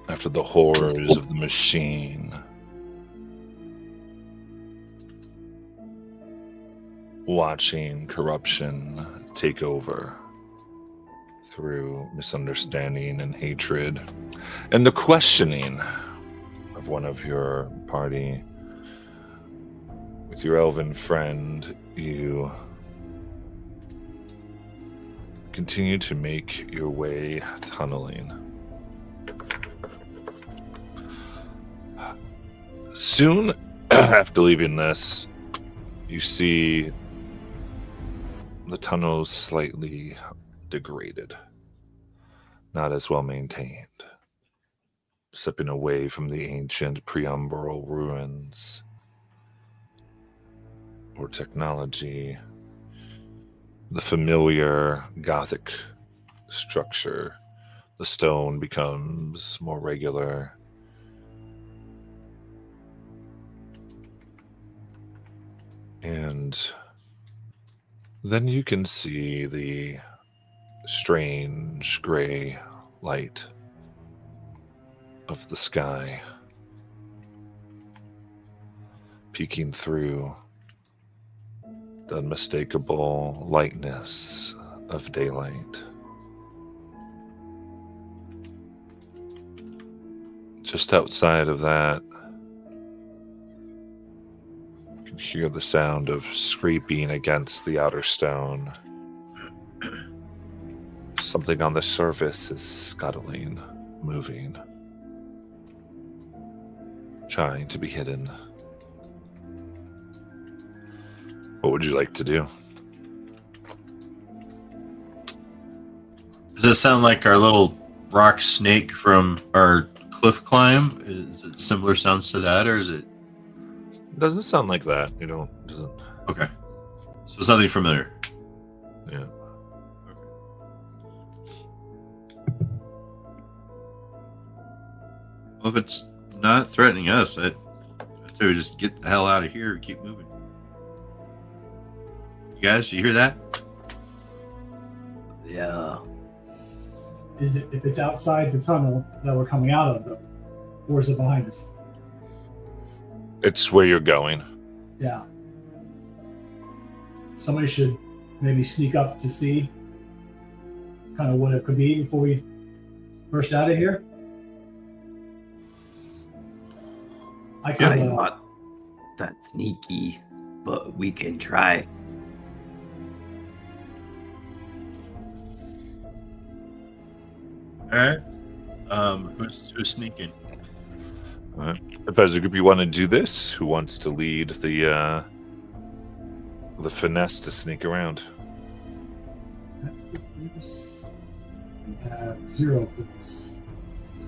After the horrors of the machine, watching corruption take over through misunderstanding and hatred, and the questioning of one of your party with your elven friend, you continue to make your way tunneling. Soon after leaving this, you see the tunnels slightly degraded, not as well maintained, stepping away from the ancient preumbral ruins or technology. The familiar Gothic structure, the stone becomes more regular. And then you can see the strange gray light of the sky peeking through the unmistakable lightness of daylight. Just outside of that, you can hear the sound of scraping against the outer stone. Something on the surface is scuttling, moving, trying to be hidden. What would you like to do? Does it sound like our little rock snake from our cliff climb? Is it similar sounds to that, or is it? It doesn't sound like that. You don't. Doesn't. Okay. So something familiar. Yeah. Well, if it's not threatening us, I'd say we just get the hell out of here and keep moving. You guys, you hear that? Yeah. Is it if it's outside the tunnel that we're coming out of, though, or is it behind us? It's where you're going. Yeah. Somebody should maybe sneak up to see kind of what it could be before we burst out of here. I I'm could. not that sneaky, but we can try. All right. Who's sneaking? All right. If as a group you want to do this, who wants to lead the finesse to sneak around? We have 0 points.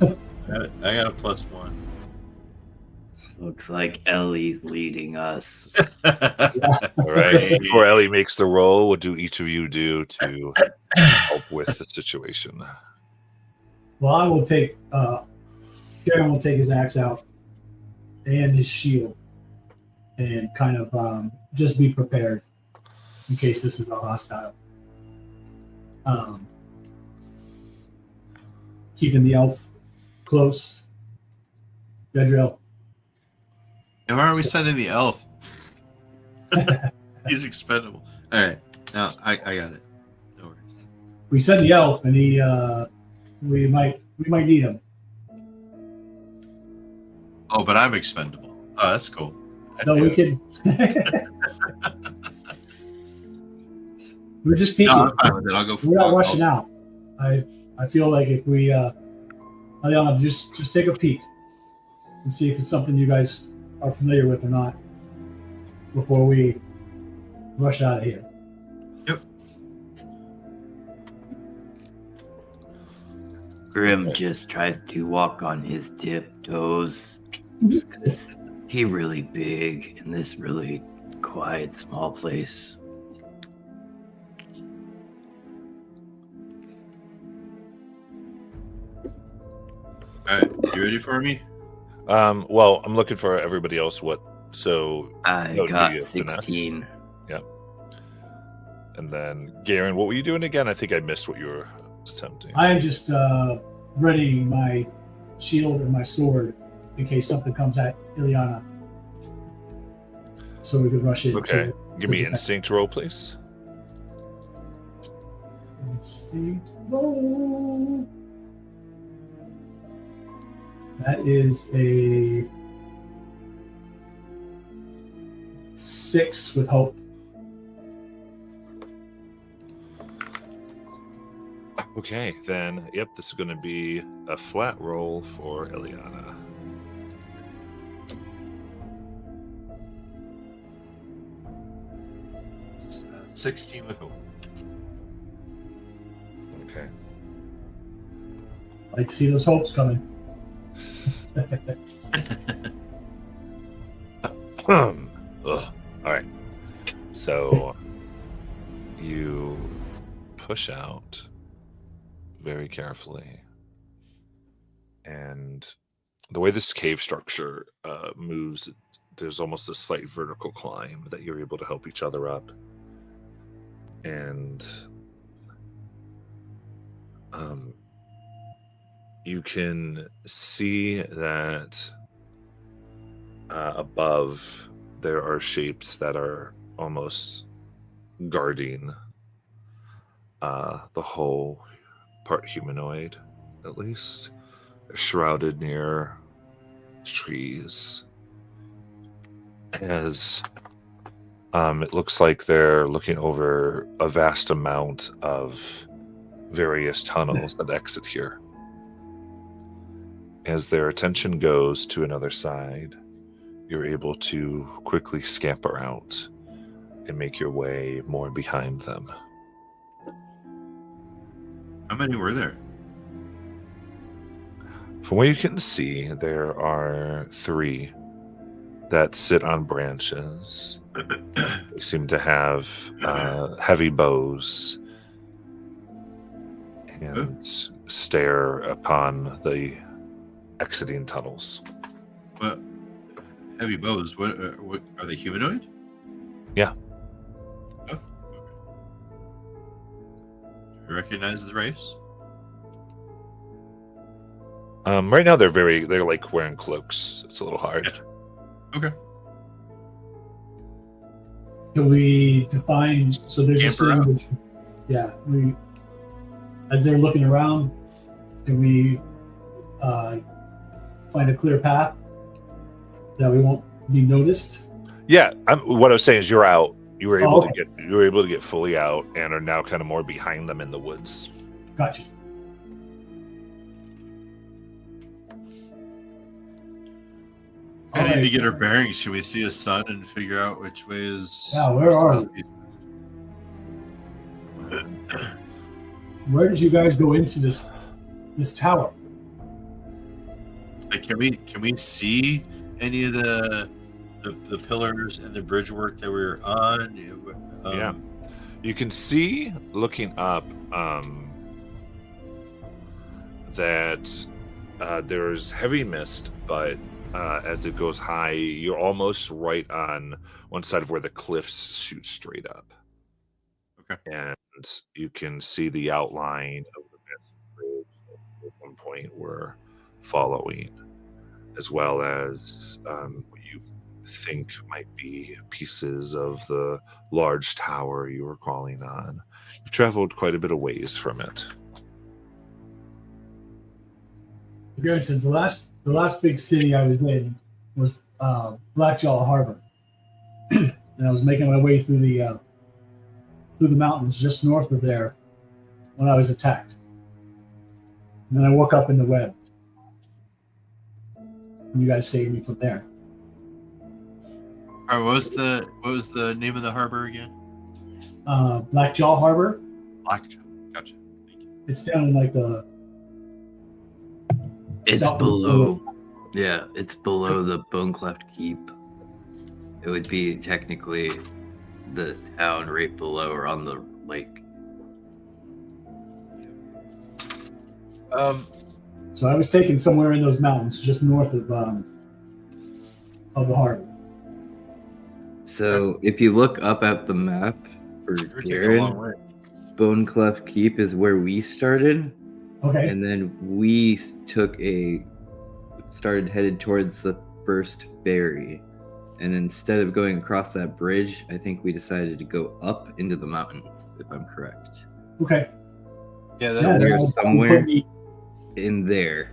I got a +1. Looks like Ellie's leading us. All right. Before Ellie makes the roll, what do each of you do to help with the situation. Well, I will take. Garen will take his axe out and his shield, and kind of just be prepared in case this is a hostile. Keeping the elf close. Bedrill. And why are we sending the elf? He's expendable. All right, now I got it. No worries. We send the elf, and he we might need him. Oh, but I'm expendable. Oh, that's cool. No, we can. We're just peeking. No, I'm fine with it. I'll go. We're not rushing out. I feel like if we, Eliana, just take a peek and see if it's something you guys are familiar with or not before we rush out of here. Yep. Grim just tries to walk on his tiptoes because he really big in this really quiet, small place. All right, you ready for me? Well, I'm looking for everybody else. So I that would got be a finesse. 16. Yep. And then Garen, what were you doing again? I think I missed what you were attempting. I am just readying my shield and my sword in case something comes at Ileana, so we could rush in. Okay. Give me Okay. instinct roll, please. Instinct roll. That is a 6 with hope. Okay, then, yep, this is going to be a flat roll for Ileana. It's, 16 with hope. Okay. I'd see those hopes coming. Ugh. All right. So you push out very carefully, and the way this cave structure moves, there's almost a slight vertical climb that you're able to help each other up, and you can see that above there are shapes that are almost guarding the whole part humanoid, at least. They're shrouded near trees, as it looks like they're looking over a vast amount of various tunnels that exit here. As their attention goes to another side, you're able to quickly scamper out and make your way more behind them. How many were there? From what you can see, there are 3 that sit on branches. They seem to have heavy bows and stare upon the exiting tunnels. What? Heavy bows. What are they? Humanoid? Yeah. Oh, okay. Do you recognize the race? Right now they're like wearing cloaks. It's a little hard. Gotcha. Okay. Can we define? So they're just Camper sitting. Yeah. We, as they're looking around, can we find a clear path that we won't be noticed? Yeah, what I was saying is you're out. You were able okay. to get fully out and are now kind of more behind them in the woods. Gotcha. I need to Alright. get our bearings. Should we see a sun and figure out which way is? Yeah, where are we? Where did you guys go into this tower? Like, can we see any of the pillars and the bridge work that we were on? Yeah. You can see, looking up, that there's heavy mist, but as it goes high, you're almost right on one side of where the cliffs shoot straight up. Okay. And you can see the outline of the massive bridge that at one point we're following, as well as what you think might be pieces of the large tower you were crawling on. You've traveled quite a bit of ways from it. Garen says the last big city I was in was Blackjaw Harbor, and I was making my way through the mountains just north of there when I was attacked. And then I woke up in the web, and you guys saved me from there. All right, what was the name of the harbor again? Blackjaw Harbor. Blackjaw. Gotcha. Thank you. It's down in like the. It's South- below. Yeah, it's below the Bonecleft Keep. It would be technically the town right below or on the lake. So I was taken somewhere in those mountains, just north of the harbor. So if you look up at the map for You're taking a long Garen, way. Bonecleft Keep is where we started, Okay. and then we started headed towards the first ferry. And instead of going across that bridge, I think we decided to go up into the mountains, if I'm correct. Okay. Yeah, So that, there's that somewhere put me- in there.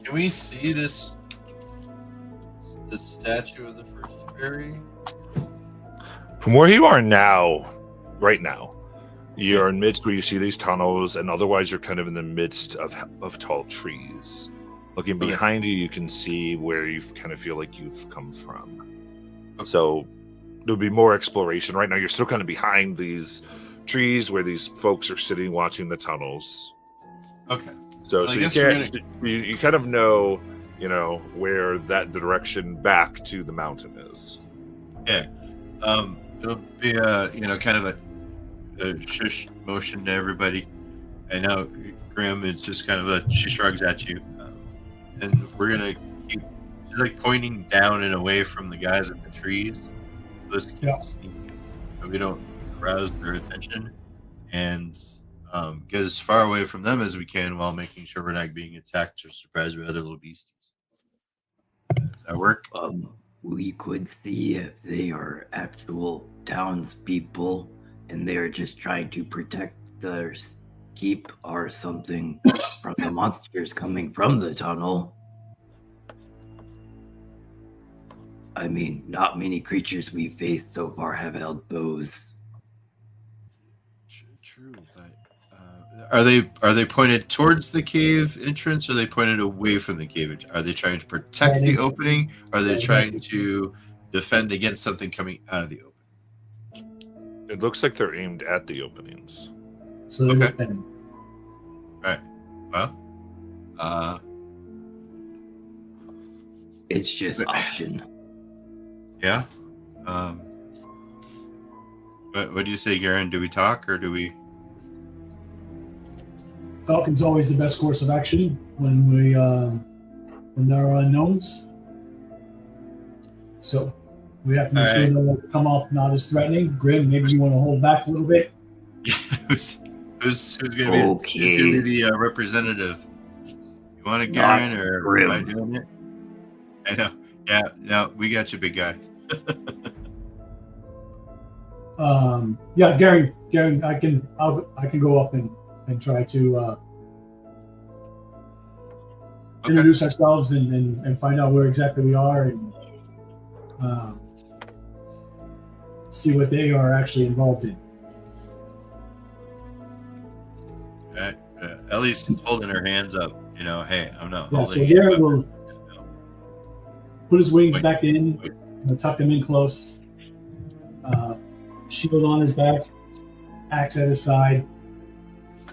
can we see the statue of the first fairy? From where you are now, right now, you're in midst where you see these tunnels, and otherwise you're kind of in the midst of tall trees. Looking Okay. behind you, you can see where you kind of feel like you've come from. Okay. So there'll be more exploration. Right now, you're still kind of behind these trees where these folks are sitting watching the tunnels. Okay. So, I so you guess we're can't. You kind of know, where that direction back to the mountain is. Yeah. It'll be kind of a shush motion to everybody. I know Graham is just kind of she shrugs at you, and we're gonna keep she's like pointing down and away from the guys in the trees, so as to keep Yeah. sneaking, so we don't arouse their attention, and get as far away from them as we can while making sure we're not being attacked or surprised by other little beasties. Does that work? We could see if they are actual townspeople and they're just trying to protect their keep or something from the monsters coming from the tunnel. I mean, not many creatures we've faced so far have held bows. True, but are they pointed towards the cave entrance, or are they pointed away from the cave entrance? Are they trying to protect the opening, or are they trying to defend against something coming out of the opening? It looks like they're aimed at the openings. So they're Okay. defending. Well, It's just option. yeah. What do you say, Garen? Do we talk or do we? Talking's always the best course of action when there are unknowns. So we have to make sure they'll come off not as threatening. Grim, maybe you want to hold back a little bit. who's gonna be the representative? You want it, Not Garen, or Grim. am I doing it? I know. Yeah, no, we got you, big guy. Yeah, Garen, I can go up and try to introduce ourselves and find out where exactly we are and see what they are actually involved in. Ellie's holding her hands up. Hey, I'm not Yeah, holding. so you Garen up. will put his wings Wait. back in, tuck him in close, shield on his back, axe at his side,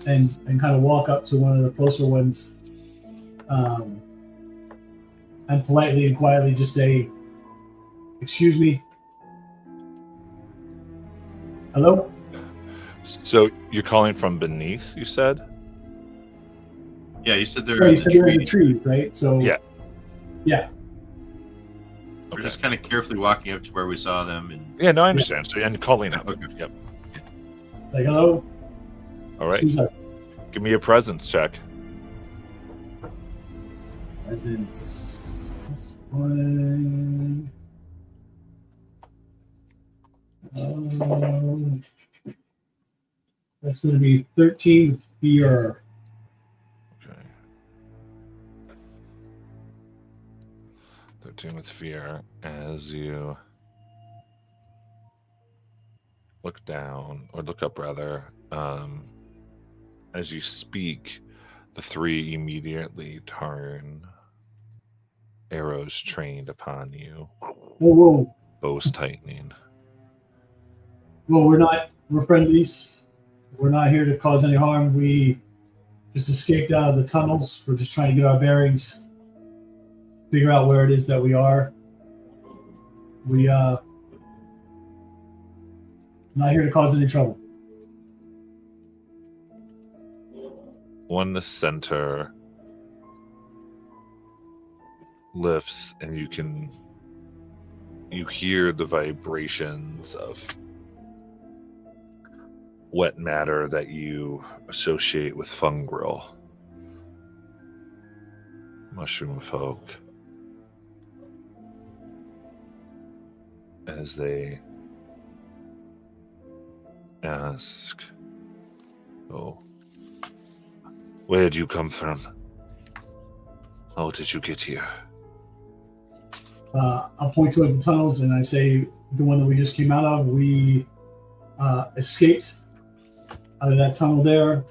and kind of walk up to one of the closer ones, and politely and quietly just say, "Excuse me, hello." So you're calling from beneath, you said? Yeah, you said they're Right, in you the said you're in tree. the tree, right? So Yeah. yeah. We're Okay. just kind of carefully walking up to where we saw them, and Yeah, no, I understand. So, and calling out. Okay. Yep. Like, hello. All right. Who's that? Give me a presence check. Presence. This one. That's going to be 13 fear. Okay. 13 with fear. As you look down, or look up rather, as you speak, the three immediately turn, arrows trained upon you, Whoa. bows tightening. Well, we're friendlies. We're not here to cause any harm. We just escaped out of the tunnels. We're just trying to get our bearings, figure out where it is that we are. We not here to cause any trouble. One in the center lifts, and you hear the vibrations of wet matter that you associate with fungrel, mushroom folk, as they ask, "Oh, where do you come from? How did you get here?" I'll point toward the tunnels and I say, the one that we just came out of, we escaped out of that tunnel there.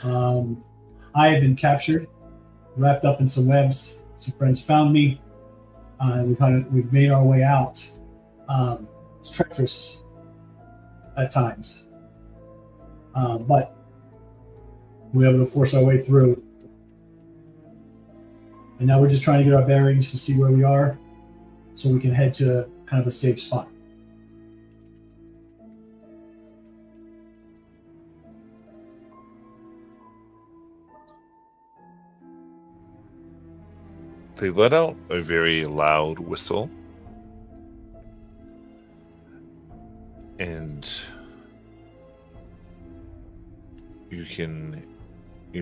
I had been captured, wrapped up in some webs. Some friends found me. We made our way out. It's treacherous at times, but we were able to force our way through. And now we're just trying to get our bearings to see where we are, so we can head to kind of a safe spot. They let out a very loud whistle, and you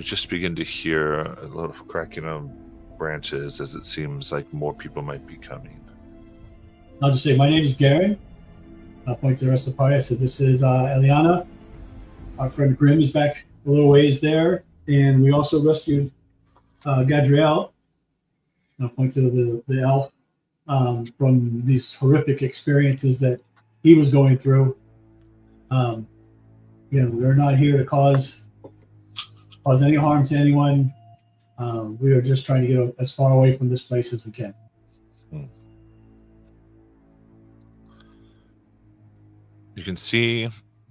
just begin to hear a lot of cracking of branches, as it seems like more people might be coming. I'll just say, my name is Garen. I'll point to the rest of the party. I said, this is Eliana. Our friend Grim is back a little ways there. And we also rescued Gadriel. I'll point to the elf from these horrific experiences that he was going through. We're not here to cause any harm to anyone. We are just trying to get as far away from this place as we can. You can see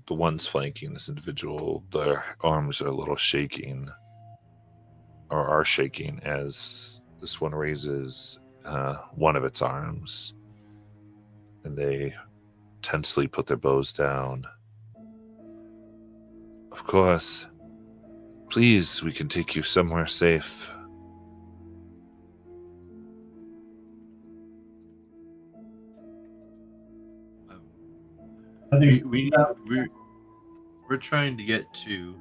the ones flanking this individual, their arms are a little shaking, or are shaking, as this one raises one of its arms, and they tensely put their bows down. Of course. Please, we can take you somewhere safe. I think we're trying to get to.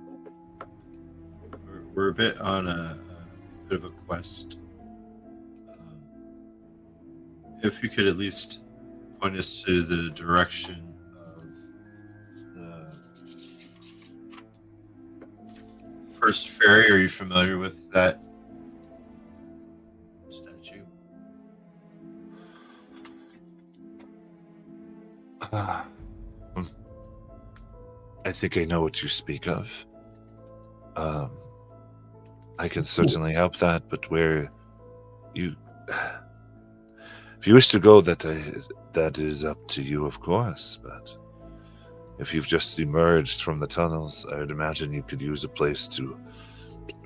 We're a bit on a bit of a quest. If you could at least point us to the direction of the first ferry. Are you familiar with that statue? I think I know what you speak of. I can certainly help that, but where you... If you wish to go, that is up to you, of course, but if you've just emerged from the tunnels, I would imagine you could use a place to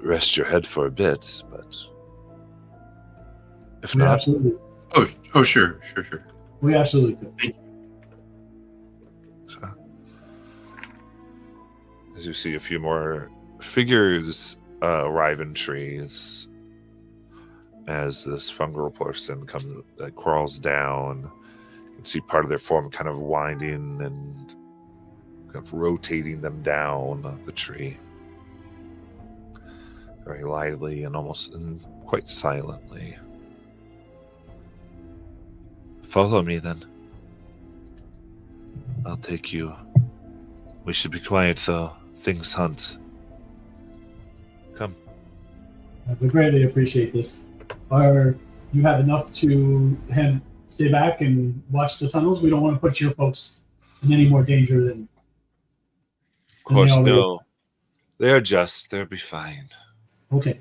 rest your head for a bit, but if we not... absolutely. Oh, sure. We absolutely could. as you see a few more figures arrive in trees as this fungal person crawls down. You can see part of their form kind of winding and kind of rotating them down the tree. Very lightly and almost quite silently. Follow me then. I'll take you. We should be quiet though. Things hunt. Come. We greatly appreciate this. Are you have enough to stay back and watch the tunnels? We don't want to put your folks in any more danger than. Of course, already no. They'll be fine. Okay.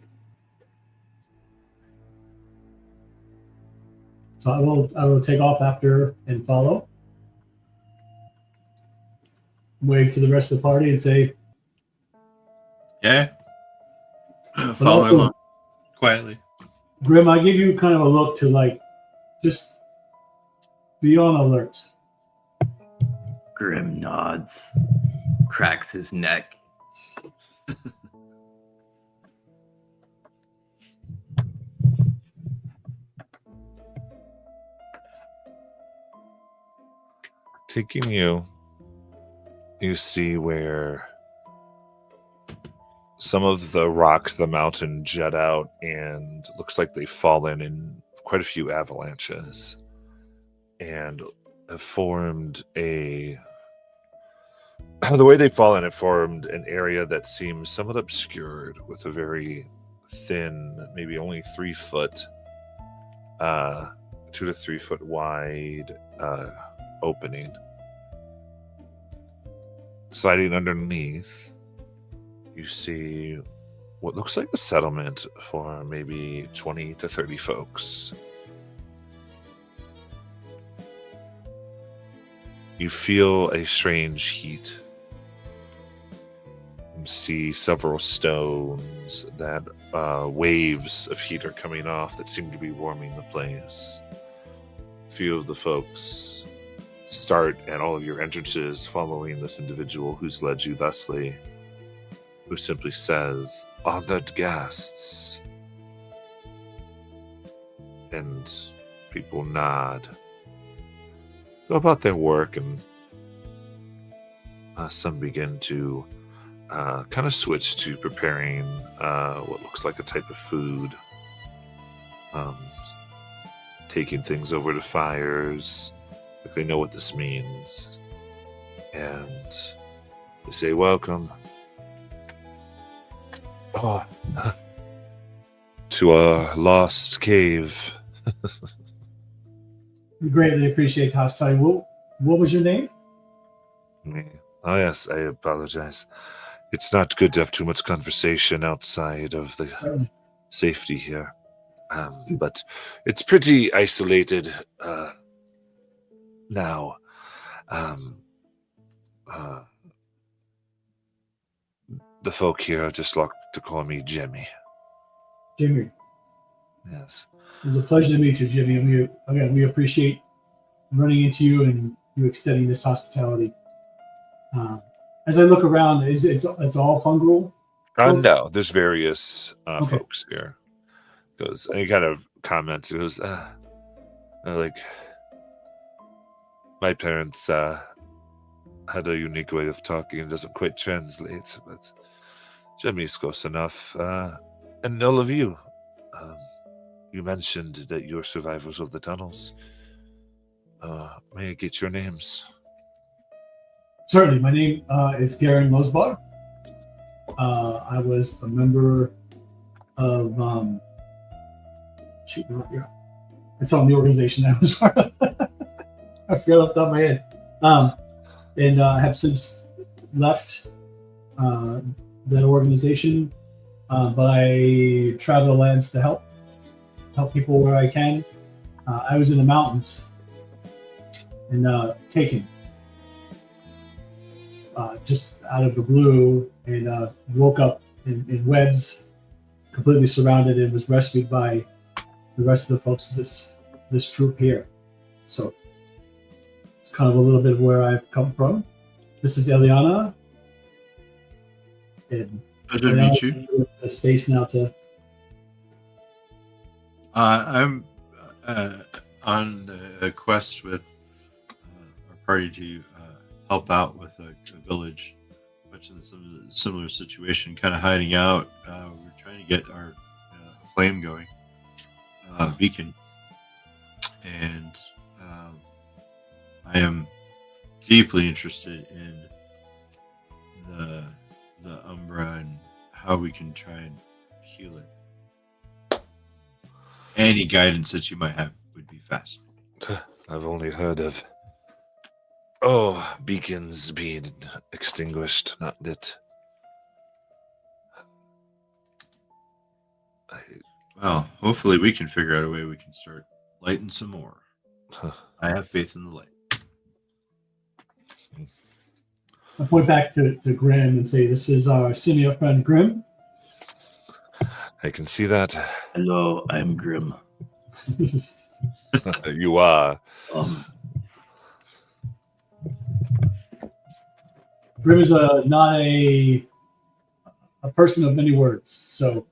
So I will take off after and follow. Wave to the rest of the party and say, Yeah. Follow also- along quietly. Grim, I give you kind of a look to just be on alert. Grim nods, cracks his neck. Taking you see where some of the rocks of the mountain jet out, and looks like they've fallen in quite a few avalanches and have formed the way they've fallen, it formed an area that seems somewhat obscured with a very thin, maybe only 3 foot, 2 to 3 foot wide opening. Sliding underneath, you see what looks like a settlement for maybe 20 to 30 folks. You feel a strange heat. You see several stones that waves of heat are coming off that seem to be warming the place. A few of the folks start at all of your entrances following this individual who's led you thusly, who simply says, "Honored guests." And people nod, go about their work, and some begin to kind of switch to preparing what looks like a type of food, taking things over to fires, like they know what this means. And they say, "Welcome to our lost cave." We greatly appreciate the hospitality. What was your name? Oh yes, I apologize. It's not good to have too much conversation outside of the Certainly. safety here. But it's pretty isolated now. The folk here just like to call me Jimmy. Jimmy. Yes. It was a pleasure to meet you, Jimmy. And we appreciate running into you and you extending this hospitality. As I look around, it's all fungal? No, there's various Okay. folks here. Goes, and he kind of comments. He goes, like, my parents had a unique way of talking. It doesn't quite translate, but Jimmy's close enough. And all of you, you mentioned that you're survivors of the tunnels. May I get your names? Certainly. My name is Garen Losbar. I was a member of it's on the organization I was part of. I forgot off the top of my head. And have since left that organization. But I travel the lands to help people where I can. I was in the mountains and taken just out of the blue, and woke up in webs, completely surrounded, and was rescued by the rest of the folks of this troop here. So it's kind of a little bit of where I've come from. This is Eliana. And Pleasure to meet you. the space now to. I'm on a quest with our party to help out with a village, much in some similar situation, kind of hiding out. We're trying to get our flame going, beacon, and I am deeply interested in the Umbra and how we can try and heal it. Any guidance that you might have would be fast. I've only heard of beacons being extinguished, not lit. Well, hopefully we can figure out a way we can start lighting some more. I have faith in the light. I point back to Grim and say, "This is our senior friend Grim." I can see that. Hello, I'm Grim. You are. Grim is not a person of many words, so.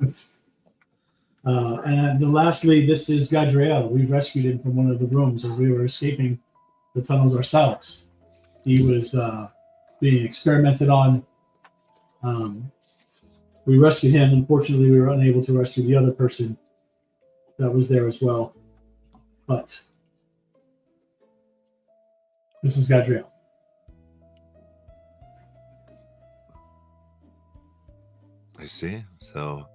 And then lastly, this is Gadriel. We rescued him from one of the rooms as we were escaping the tunnels ourselves. He was being experimented on. We rescued him. Unfortunately, we were unable to rescue the other person that was there as well. But this is Gadriel. I see. So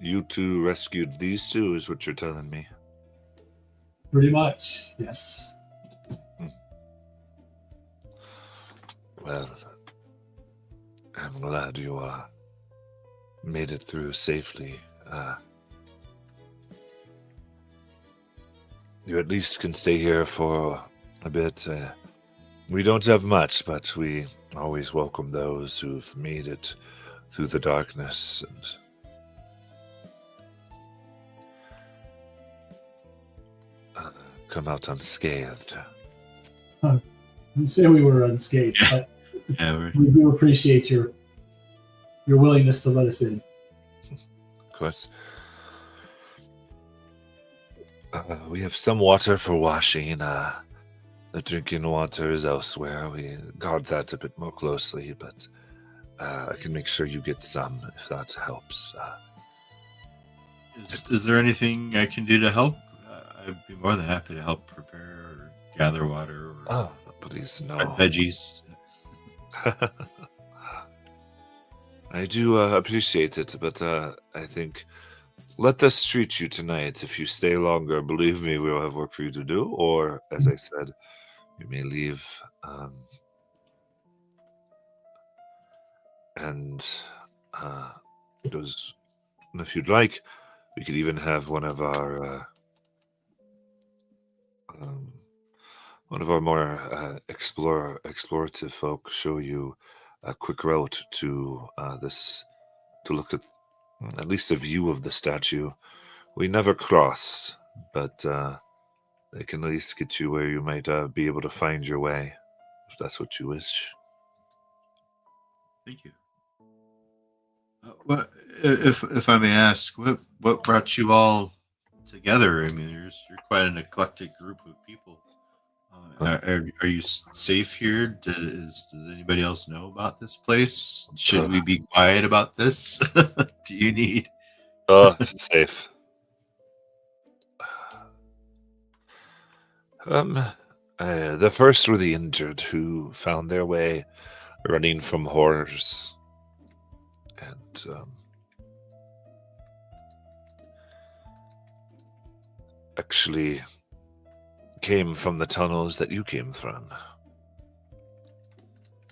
you two rescued these two, is what you're telling me. Pretty much, yes. Well, I'm glad you made it through safely. You at least can stay here for a bit. We don't have much, but we always welcome those who've made it through the darkness and come out unscathed. I didn't say we were unscathed, but Yeah, we do appreciate your willingness to let us in. Of course. We have some water for washing. The drinking water is elsewhere. We guard that a bit more closely, but I can make sure you get some if that helps. Is there anything I can do to help? I'd be more than happy to help prepare or gather water or Please no. cut veggies. I do appreciate it, but I think let us treat you tonight. If you stay longer, believe me, we'll have work for you to do. Or, as I said, you may leave. And if you'd like, we could even have one of our more explorative folk show you a quick route to this, to look at least a view of the statue. We never cross, but they can at least get you where you might be able to find your way, if that's what you wish. Thank you. What, if I may ask, what brought you all together? I mean, you're quite an eclectic group of people. Are you safe here? Does anybody else know about this place? Should we be quiet about this? Do you need? Safe. The first were the injured who found their way running from horrors. And actually came from the tunnels that you came from.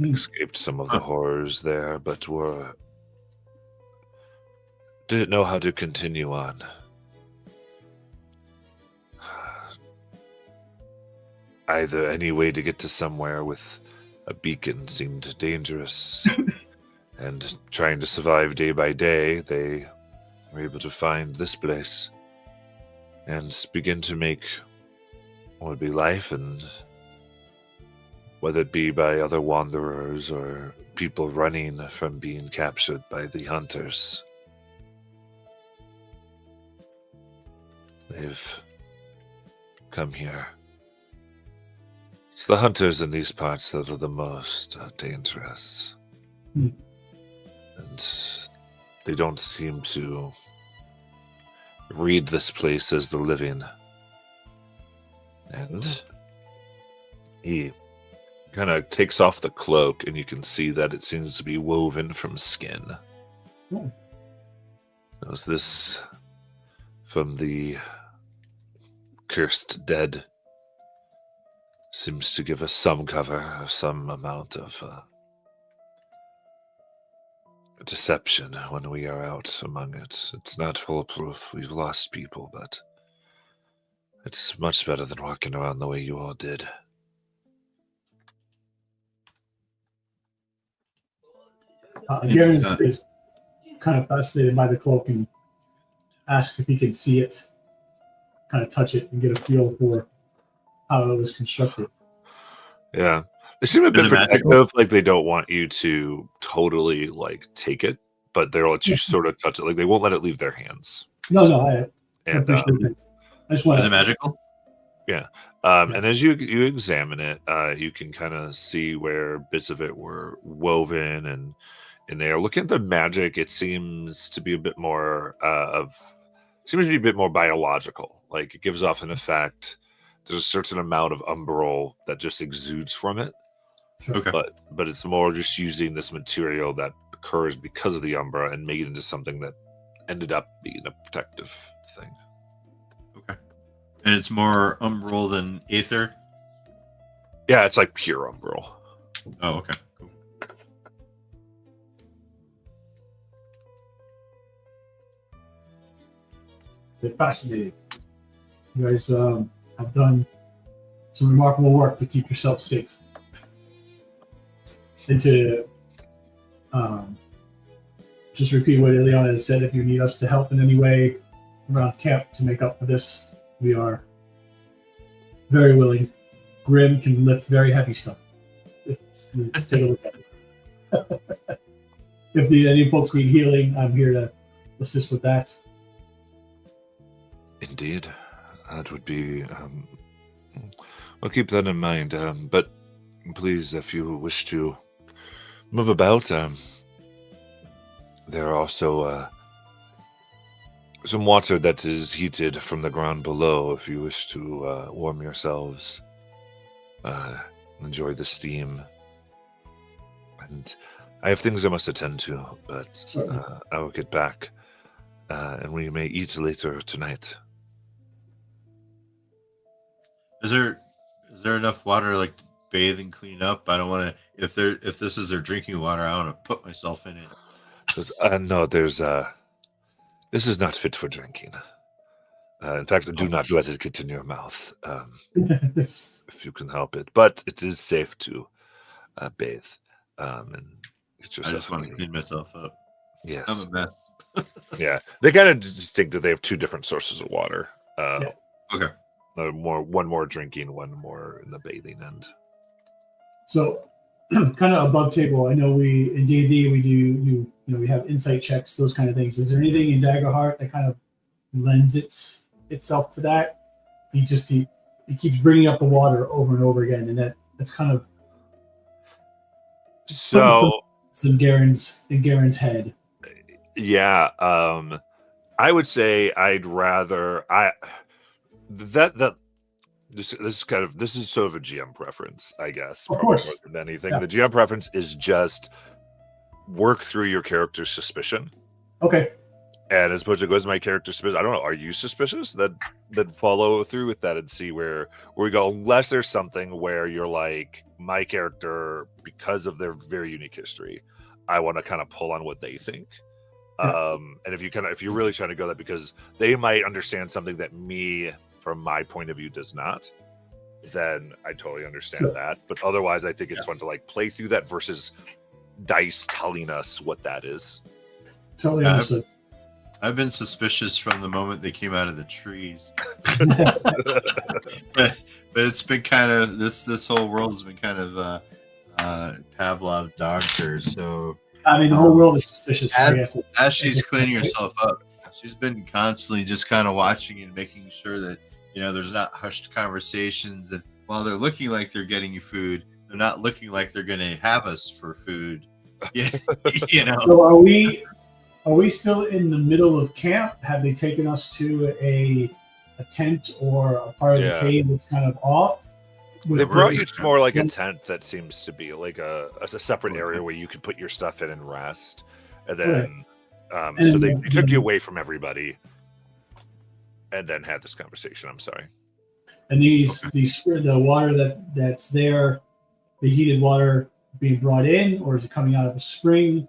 Escaped some of the horrors there, but didn't know how to continue on. Either any way to get to somewhere with a beacon seemed dangerous. And trying to survive day by day, they were able to find this place and begin to make what would be life, and whether it be by other wanderers or people running from being captured by the hunters. They've come here. It's the hunters in these parts that are the most dangerous. Hmm. And they don't seem to read this place as the living. And he kind of takes off the cloak, and you can see that it seems to be woven from skin. Hmm. Was this from the cursed dead? Seems to give us some cover, some amount of deception when we are out among it. It's not foolproof. We've lost people, but it's much better than walking around the way you all did. Garen is kind of fascinated by the cloak and asks if he can see it, kind of touch it, and get a feel for how it was constructed. Yeah. They seem a bit Is it magical? protective, like they don't want you to totally like take it, but they'll let you sort of touch it. Like they won't let it leave their hands. No, I And appreciate that. I just want Is it magical? and as you examine it, you can kind of see where bits of it were woven, and in there. Looking at the magic, it seems to be a bit more biological. Like it gives off an effect. There's a certain amount of umbral that just exudes from it. Okay. But it's more just using this material that occurs because of the umbra and made it into something that ended up being a protective thing. Okay. And it's more umbral than aether? Yeah, it's like pure umbral. Oh, okay. Cool. They're fascinating. You guys have done some remarkable work to keep yourself safe. And to just repeat what Ileana has said, if you need us to help in any way around camp to make up for this, we are very willing. Grim can lift very heavy stuff. If you take a look at it. If any folks need healing, I'm here to assist with that. Indeed, that would be. I'll keep that in mind. But please, if you wish to move about, there are also some water that is heated from the ground below. If you wish to warm yourselves, enjoy the steam. And I have things I must attend to, but I will get back, and we may eat later tonight. Is there enough water to, like, bathe and clean up? I don't want to. If this is their drinking water, I want to put myself in it. No, this is not fit for drinking. In fact, do not let it get in your mouth, if you can help it. But it is safe to bathe and get yourself. I just want to clean myself up. Yes. I'm a mess. Yeah, they kind of distinct that they have two different sources of water. Okay. One more drinking, one more in the bathing end. So, kind of above table. I know we in D&D we do we have insight checks, those kind of things. Is there anything in Daggerheart that kind of lends itself to that? He keeps bringing up the water over and over again, and that's kind of so in Garen's head. Yeah, I would say I'd rather this is sort of a GM preference, I guess. Of course. More than anything, Yeah. The GM preference is just work through your character's suspicion. Okay. And as opposed to goes my character suspicious, I don't know. Are you suspicious? Then follow through with that and see where we go. Unless there's something where you're like, my character, because of their very unique history, I want to kind of pull on what they think. Yeah. And if you're really trying to go that because they might understand something that me, from my point of view, does not, then I totally understand Sure. that. But otherwise, I think it's fun to like play through that versus dice telling us what that is. Totally Yeah, understood. I've been suspicious from the moment they came out of the trees. But it's been kind of this whole world has been kind of Pavlov dogged her. So I mean, the whole world is suspicious. I guess. as she's cleaning herself up, she's been constantly just kind of watching and making sure that there's not hushed conversations. And while they're looking like they're getting you food, they're not looking like they're going to have us for food. Yeah, So are we still in the middle of camp? Have they taken us to a tent or a part of the cave that's kind of off? They brought you to more like a tent that seems to be like a separate area where you could put your stuff in and rest. And then, so they took you away from everybody and then had this conversation. I'm sorry. And the water that's there, the heated water being brought in, or is it coming out of a spring?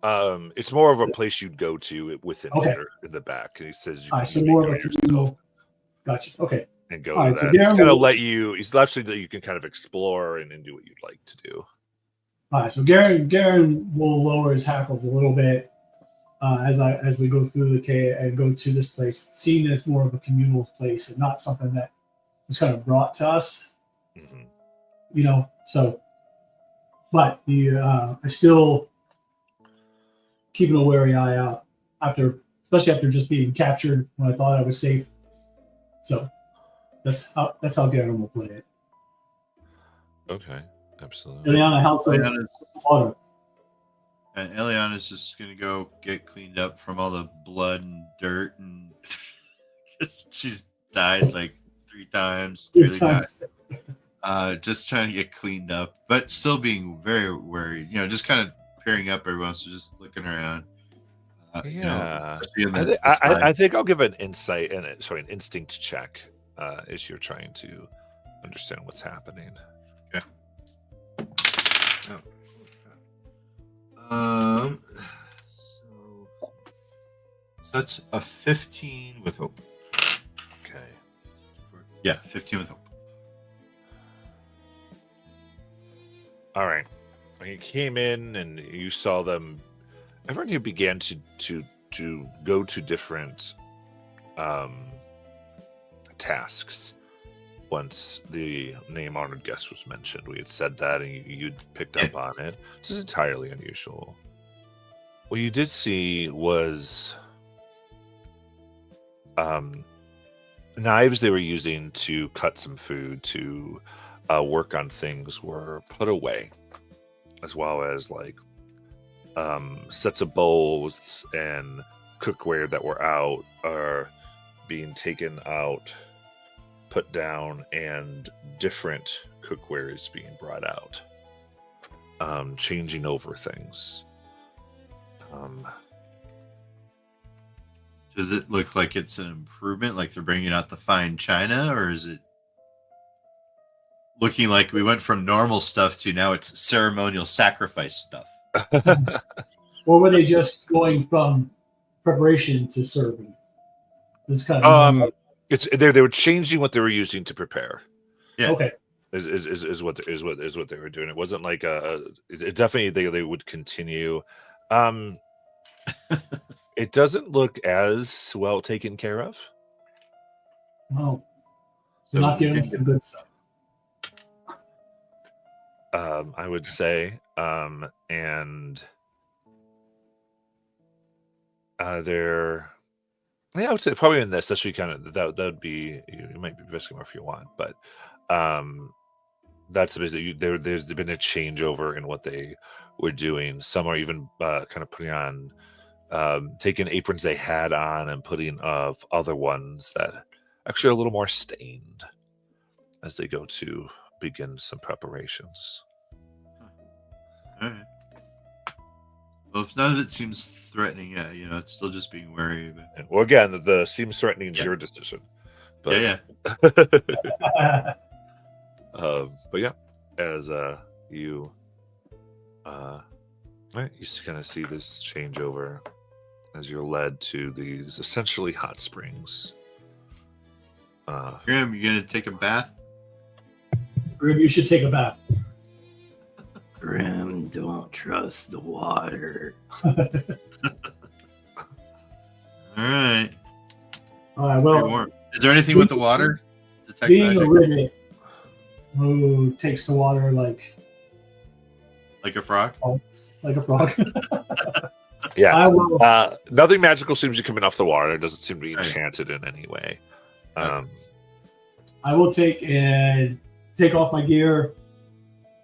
It's more of a place you'd go to within there in the back. And he says, so more of a communal. Gotcha. Okay. And go to that. So he's going to let you. He's actually that you can kind of explore and do what you'd like to do. All right. So Garen will lower his hackles a little bit as we go through the cave and go to this place, seeing that it's more of a communal place and not something that was kind of brought to us. Mm-hmm. So, but I still keeping a wary eye out especially after just being captured when I thought I was safe. So that's how Garen will play it. Okay, absolutely. Eliana, how's the water? And Eliana's just gonna go get cleaned up from all the blood and dirt, and she's died like 3 times. Really died. Just trying to get cleaned up, but still being very worried. Just kind of peering up everyone, so just looking around. I think I'll give an insight and an instinct check as you're trying to understand what's happening. Okay. So that's a 15 with hope. Okay. Yeah, 15 with hope. All right. When you came in and you saw them, everyone here began to go to different tasks. Once the name honored guest was mentioned, we had said that, and you'd picked up on it. This is entirely unusual. What you did see was knives they were using to cut some food, to work on things, were put away, as well as like sets of bowls and cookware that were out are being taken out, put down, and different cookware is being brought out, changing over things. Does it look like it's an improvement, like they're bringing out the fine china, or is it looking like we went from normal stuff to now it's ceremonial sacrifice stuff? Or were they just going from preparation to serving? This kind of they were changing what they were using to prepare. Yeah. Okay. Is what they were doing. It wasn't like it definitely they would continue. It doesn't look as well taken care of. No. They're not giving us the good stuff. I would say, and they're, I would say probably in this. That's what kind of that would be. You might be risking more if you want, but that's basically there's been a changeover in what they were doing. Some are even kind of putting on, taking aprons they had on and putting other ones that actually are a little more stained as they go to begin some preparations. All right. Well, if none of it seems threatening, it's still just being wary. But... Well, again, the seems threatening is your decision. But, yeah. But yeah, as you kind of see this changeover as you're led to these essentially hot springs. Graham, you gonna take a bath? Grim, you should take a bath. Grim, don't trust the water. All right. All right. Well, is there anything with the water? Being a ribbit who takes the water like Like a frog? like a frog. Yeah. I will. Nothing magical seems to be coming off the water. It doesn't seem to be Right. enchanted in any way. I will take off my gear,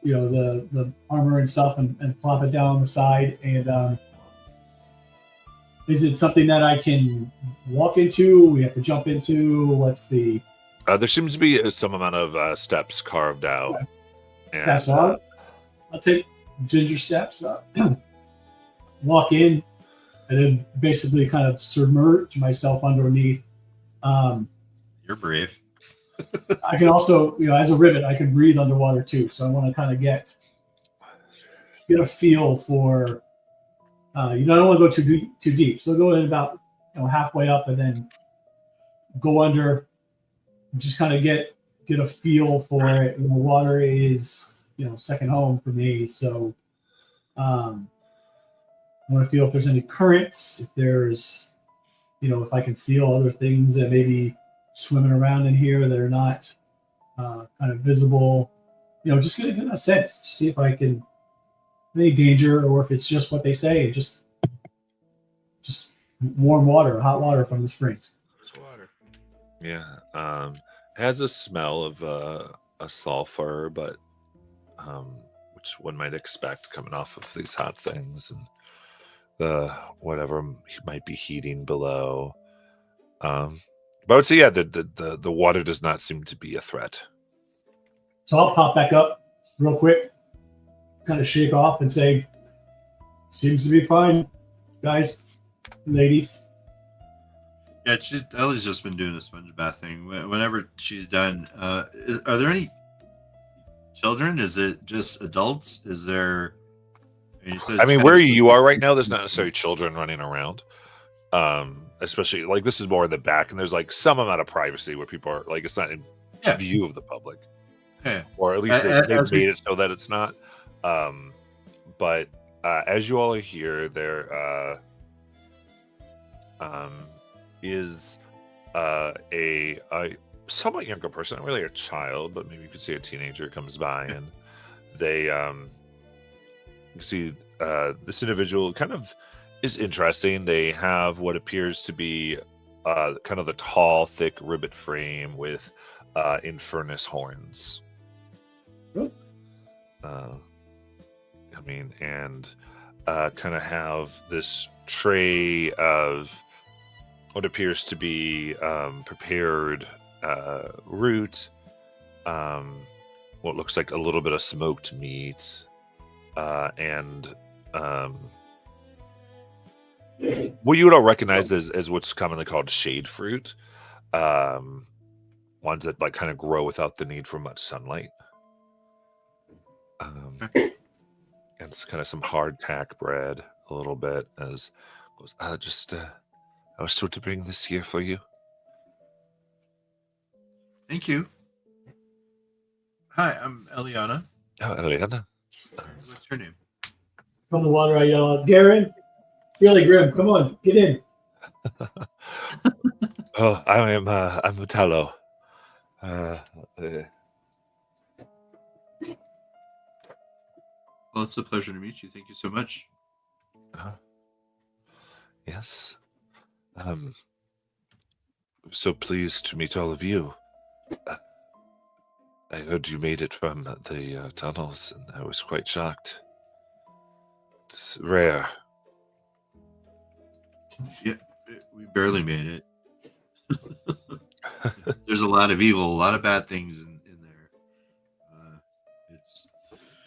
the armor and stuff, and plop it down on the side. And is it something that I can walk into? We have to jump into? What's the? There seems to be some amount of steps carved out. Okay. And, Yeah, so I'll take ginger steps up, walk in, and then basically kind of submerge myself underneath. You're brave. I can also, as a rivet, I can breathe underwater too. So I want to kind of get a feel for, I don't want to go too deep. So go in about halfway up and then go under, just kind of get a feel for it. Water is second home for me. So I want to feel if there's any currents, if there's if I can feel other things that maybe swimming around in here that are not kind of visible, just get a sense, see if I can any danger, or if it's just what they say, just warm water, hot water from the springs. It's water. Yeah. It has a smell of a sulfur, but which one might expect coming off of these hot things and the whatever might be heating below. But I would say, yeah, the water does not seem to be a threat. So I'll pop back up real quick, kind of shake off and say, seems to be fine, guys, ladies. Yeah, Ellie's just been doing the sponge bath thing. Whenever she's done, are there any children? Is it just adults? Is there? I mean, where you are right now, there's not necessarily children running around. Especially like this is more in the back, and there's like some amount of privacy where people are like it's not in view of the public. Yeah. Or at least they've made it so that it's not. But as you all are here, there is a somewhat younger person, not really a child, but maybe you could say a teenager comes by, and they you see this individual kind of is interesting. They have what appears to be kind of the tall, thick ribbit frame with infernus horns. And kind of have this tray of what appears to be prepared root, what looks like a little bit of smoked meat, and what you would all recognize as what's commonly called shade fruit, ones that like kind of grow without the need for much sunlight. And it's kind of some hardtack bread, a little bit. As goes, I was told to bring this here for you. Thank you. Hi, I'm Eliana. Oh, Eliana. What's her name? From the water, I yell out, Garen, really grim, come on, get in. Oh, I'm Metallo. Well, it's a pleasure to meet you. Thank you so much. Yes. So pleased to meet all of you. I heard you made it from the tunnels, and I was quite shocked. It's rare. Yeah, we barely made it. There's a lot of evil, a lot of bad things in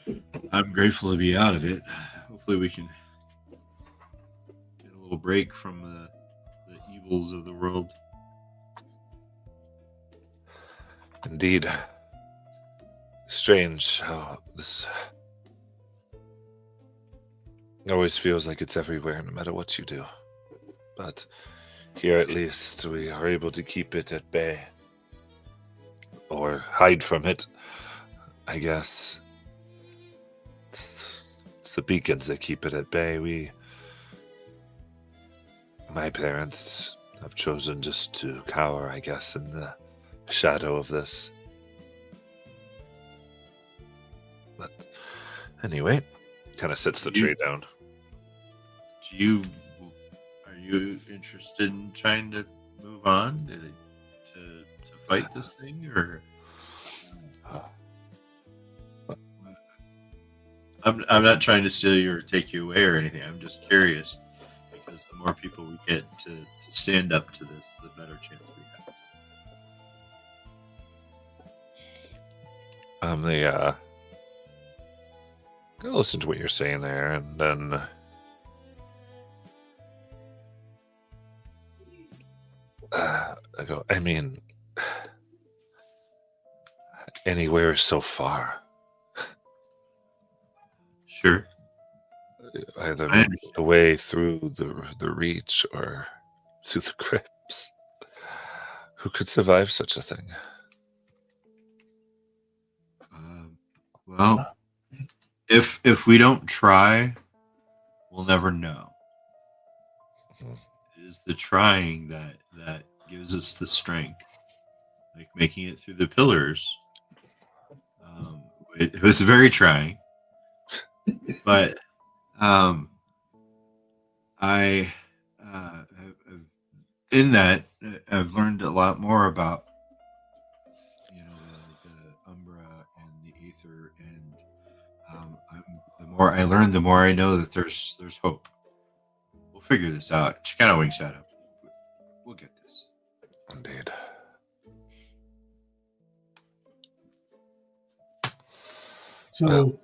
there. I'm grateful to be out of it. Hopefully we can get a little break from the evils of the world. Indeed. Strange how this always feels like it's everywhere, no matter what you do. But here at least we are able to keep it at bay. Or hide from it, I guess. It's the beacons that keep it at bay. My parents have chosen just to cower, I guess, in the shadow of this. But anyway, Kind of sits the You- tree down. Are you interested in trying to move on to fight this thing, or I'm not trying to steal you or take you away or anything. I'm just curious because the more people we get to stand up to this, the better chance we have. Gonna listen to what you're saying there, and then I go. I mean, anywhere is so far. Sure. Either I understand. away through the reach or through the crypts. Who could survive such a thing? Well, if we don't try, we'll never know. Mhm. It is the trying that gives us the strength. Like making it through the pillars. It was very trying, but I in that I've learned a lot more about the Umbra and the Ether, and the more I learn, the more I know that there's hope. We'll figure this out. She kind of winks at him. We'll get this. Indeed. So,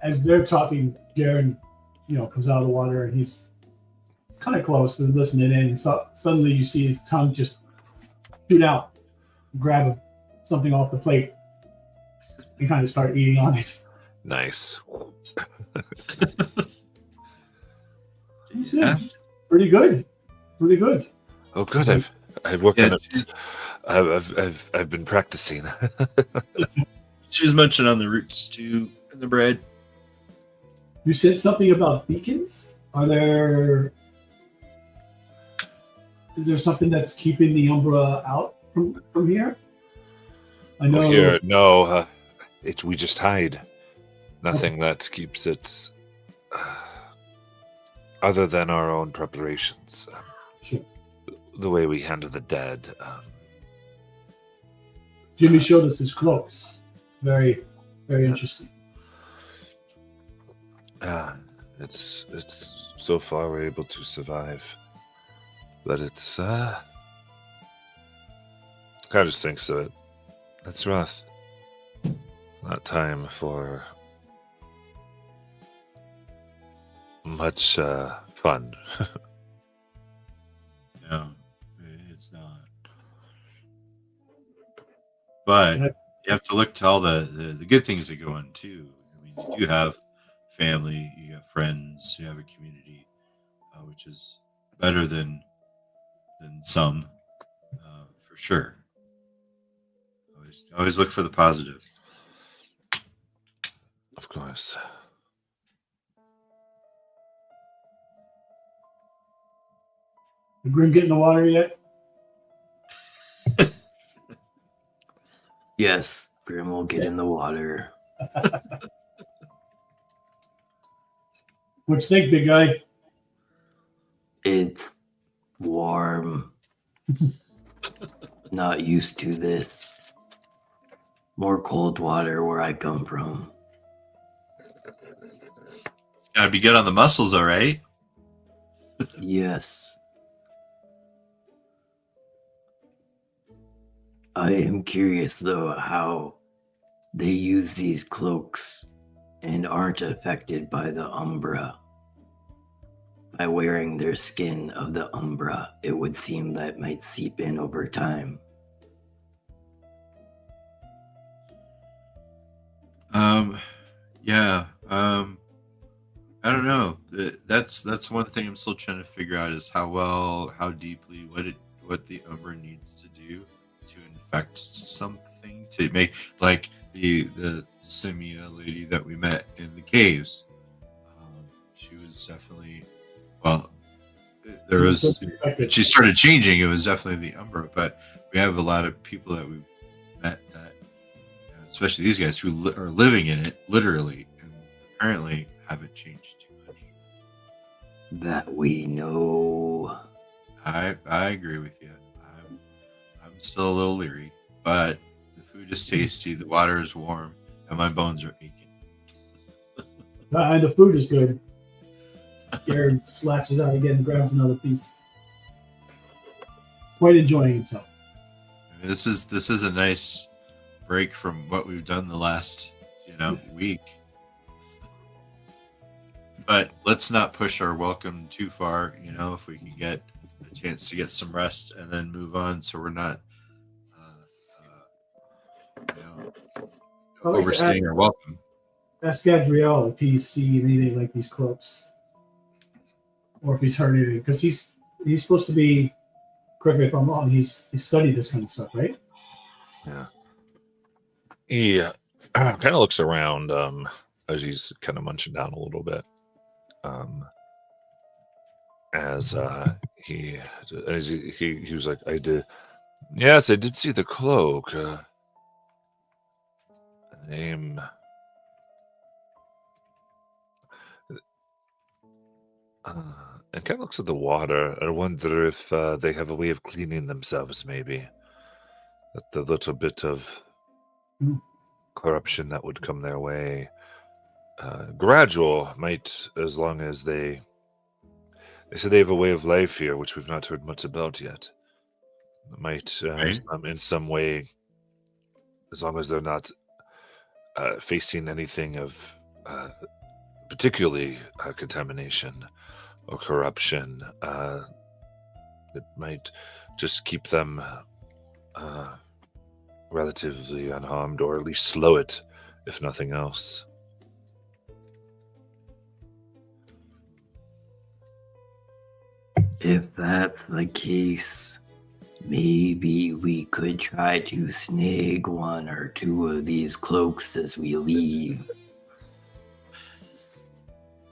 as they're talking, Garen, comes out of the water and he's kind of close to listening in. And so suddenly you see his tongue just shoot out, grab something off the plate, and kind of start eating on it. Nice. Yeah. Pretty good. Pretty good. Oh, good. I've worked on Yeah, it. I've been practicing. She's munching on the roots too and the bread. You said something about beacons. Is there something that's keeping the Umbra out from here? I know. Here, no. We just hide. Nothing that keeps it. Other than our own preparations. Sure. The way we handle the dead. Jimmy showed us his cloaks. Very, very interesting. It's so far we're able to survive, but it's God just thinks of it. That's rough. Not time for much fun. No, it's not. But you have to look to all the good things that go on too. I mean, you have family, you have friends, you have a community, which is better than some, for sure. Always look for the positive. Of course. Did Grim get in the water yet? Yes, Grim will get in the water. What you think, big guy? It's warm. Not used to this. More cold water where I come from. Gotta be good on the muscles, all right. Yes. I am curious, though, how they use these cloaks and aren't affected by the Umbra. By wearing their skin of the Umbra, it would seem that might seep in over time. Yeah. I don't know. That's one thing I'm still trying to figure out is how deeply, what the Umbra needs to do to infect something to make, like the Simia lady that we met in the caves. She was definitely, well, there was, when she started changing, it was definitely the Umbra, but we have a lot of people that we met that, especially these guys who are living in it literally, and apparently haven't changed too much. That we know. I agree with you. I'm still a little leery, but the food is tasty, the water is warm, and my bones are aching. And the food is good. Garen slashes out again and grabs another piece. Quite enjoying himself. I mean, this is a nice break from what we've done the last week. But let's not push our welcome too far. If we can get a chance to get some rest and then move on, so we're not I like to overstaying our welcome. Ask Gadriel if he's seen anything like these cloaks, or if he's heard anything, because he's supposed to be. Correct me if I'm wrong. He's studied this kind of stuff, right? Yeah. He kind of looks around as he's kind of munching down a little bit. As he was like, I did. Yes, I did see the cloak. Name. And kind of looks at the water. I wonder if they have a way of cleaning themselves, maybe. That the little bit of corruption that would come their way. Gradual might, as long as they say they have a way of life here, which we've not heard much about yet. Might, Right. in some way, as long as they're not facing anything of particularly contamination or corruption, it might just keep them relatively unharmed, or at least slow it, if nothing else. If that's the case, maybe we could try to snag one or two of these cloaks as we leave.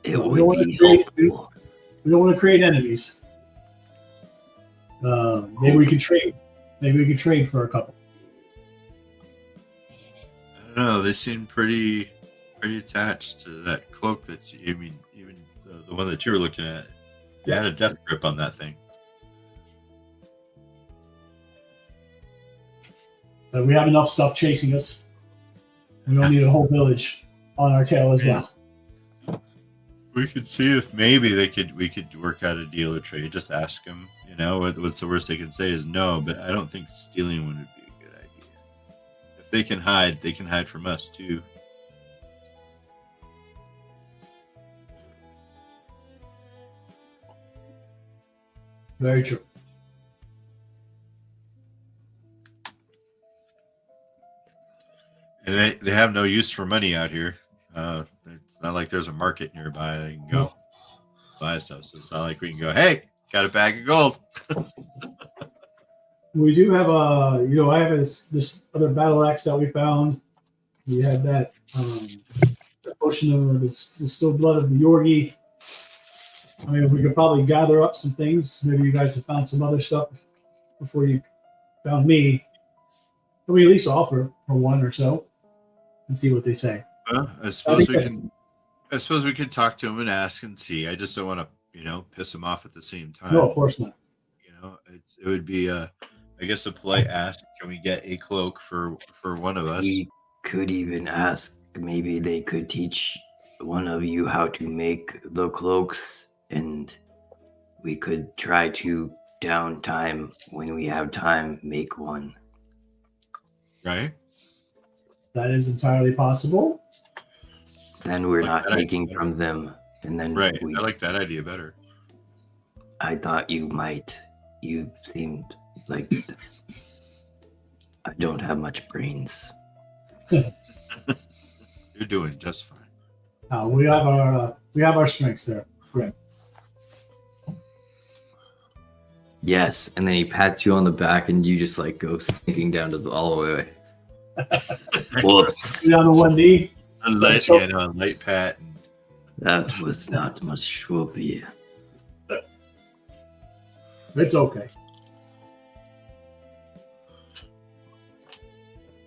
It Well, we don't would wanna be create- helpful. We don't want to create enemies. Maybe we could trade. Maybe we could trade for a couple. I don't know. They seem pretty attached to that cloak that even the one that you were looking at. You had a death grip on that thing. So we have enough stuff chasing us. We don't need a whole village on our tail as well. We could see if maybe we could work out a deal or trade. Just ask them. What's the worst they can say is no. But I don't think stealing one would be a good idea. If they can hide from us too. Very true. And they have no use for money out here. It's not like there's a market nearby they can go buy stuff. So it's not like we can go, hey, got a bag of gold. We do have I have this other battle axe that we found. We have that potion of the distilled blood of the Yorgi. I mean, we could probably gather up some things. Maybe you guys have found some other stuff before you found me. But we at least offer for one or so and see what they say. I suppose we that's- can. I suppose we could talk to him and ask and see. I just don't want to, piss him off at the same time. No, of course not. It would be I guess a polite ask. Can we get a cloak for one of us? We could even ask, maybe they could teach one of you how to make the cloaks, and we could try to downtime when we have time make one. Right? That is entirely possible. Then we're Like not that idea. taking from them, and then Right. I like that idea better. I thought you might. You seemed like I don't have much brains. You're doing just fine. We have our strengths there. Great. Yes, and then he pats you on the back, and you just like go sinking down to the all the way. Whoops, Down to one knee. A light pat. And that was not much whoopee. It's okay.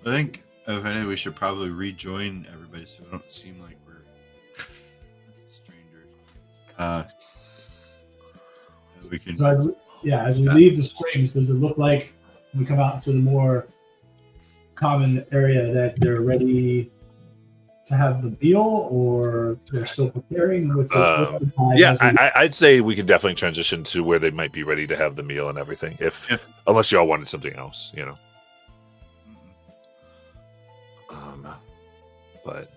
I think if anything, we should probably rejoin everybody so we don't seem like we're we can. So as we leave the springs, does it look like when we come out into the more common area that they're ready to have the meal, or they're still preparing? What's the vibe Yeah, as we- I'd say we could definitely transition to where they might be ready to have the meal and everything, unless y'all wanted something else, you know. But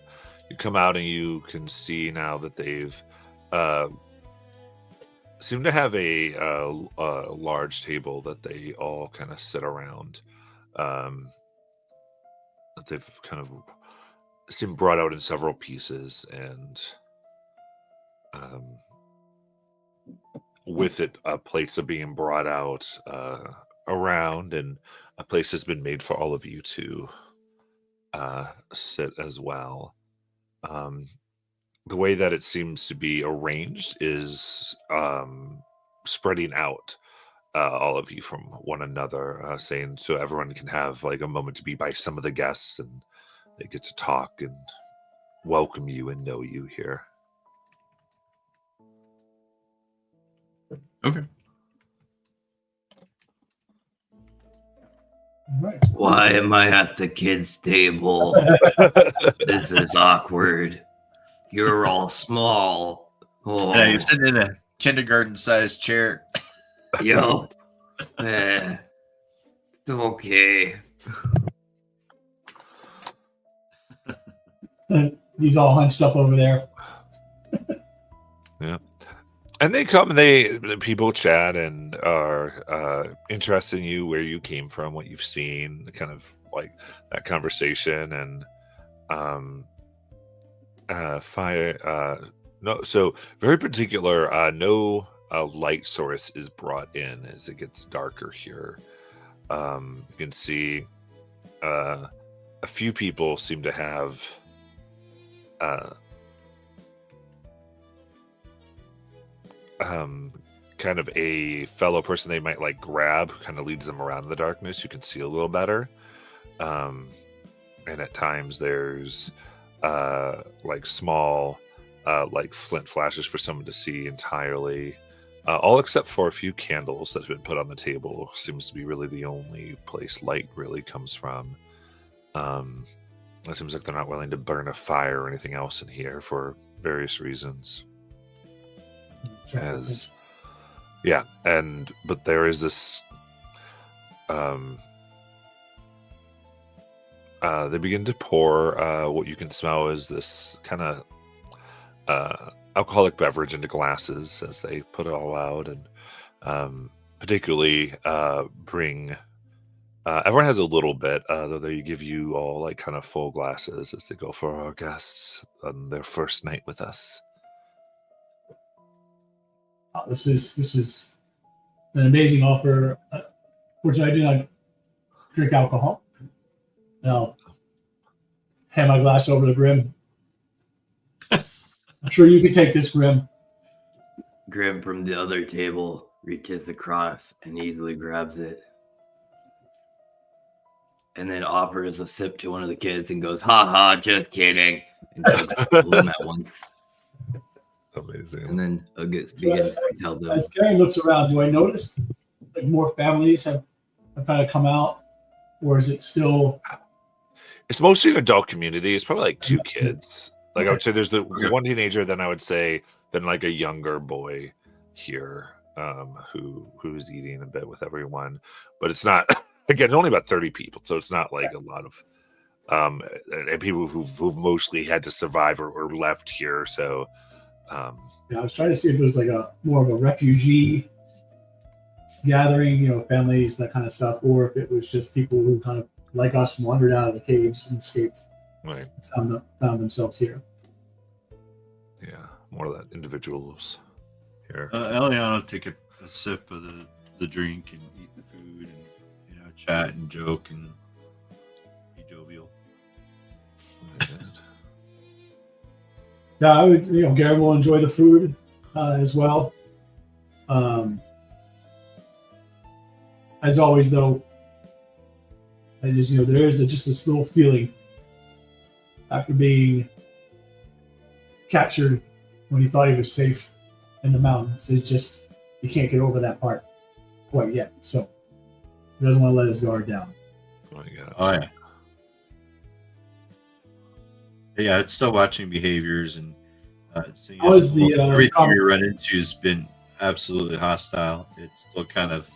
you come out and you can see now that they've seem to have a large table that they all kind of sit around. That they've kind of seem brought out in several pieces, and with it, plates are being brought out around, and a place has been made for all of you to sit as well. The way that it seems to be arranged is spreading out all of you from one another, saying so everyone can have like a moment to be by some of the guests, and they get to talk and welcome you and know you here. Okay. All right. Why am I at the kids' table? This is awkward. You're all small. Oh, Yeah, you're sitting in a kindergarten-sized chair. yup. Okay. He's all hunched up over there. And they come and the people chat and are interested in you, where you came from, what you've seen, kind of like that conversation, and so very particular, no light source is brought in as it gets darker here. You can see a few people seem to have kind of a fellow person they might like grab, who kind of leads them around in the darkness. You can see a little better. And at times there's like small like flint flashes for someone to see entirely. All except for a few candles that have been put on the table. Seems to be really the only place light really comes from. It seems like they're not willing to burn a fire or anything else in here for various reasons. But there is this they begin to pour what you can smell is this kind of alcoholic beverage into glasses as they put it all out, and particularly bring everyone has a little bit, though they give you all like kind of full glasses as they go for our guests on their first night with us. This is an amazing offer. Fortunately, I do not drink alcohol. Now, hand my glass over to Grim. I'm sure you can take this, Grim. Grim from the other table reaches across and easily grabs it. And then offers a sip to one of the kids and goes, "Ha ha, just kidding." And chugs them at once. Amazing. And then begins to tell them. As Gary looks around, do I notice like more families have kind of come out, or is it still? It's mostly an adult community. It's probably like two kids. Like I would say, there's the one teenager. Then I would say, then like a younger boy here, who's eating a bit with everyone. But it's not. Again, it's only about 30 people, so it's not like a lot of and people who've mostly had to survive or left here. So. Yeah, I was trying to see if it was like a more of a refugee gathering, families, that kind of stuff, or if it was just people who kind of like us wandered out of the caves and escaped, Right. found themselves here. Yeah, more of that individuals here. Eliana will take a sip of the drink and eat the food and chat and joke and be jovial. Yeah, I would. Gary will enjoy the food as well. As always, though, I just there is just this little feeling after being captured when he thought he was safe in the mountains. It's just you can't get over that part quite yet. So he doesn't want to let his guard down. Oh my gosh. Oh yeah. Yeah, it's still watching behaviors and seeing How is the, everything we run into has been absolutely hostile. It's still kind of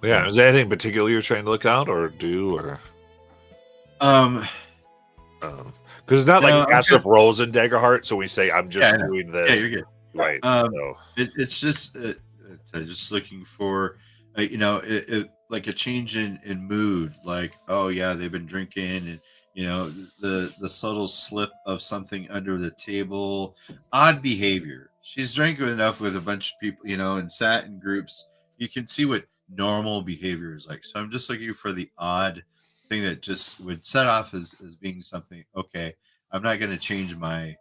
Yeah. Is there anything particular you're trying to look out or do, or um because it's not No, like I'm massive roles in Daggerheart, so we say I'm just Yeah, I know. doing yeah, this, you're good. right? So It's just just looking for like a change in mood, like, oh yeah, they've been drinking, and the subtle slip of something under the table, odd behavior. She's drank enough with a bunch of people, and sat in groups. You can see what normal behavior is like. So I'm just looking for the odd thing that just would set off as being something. Okay, I'm not going to change my,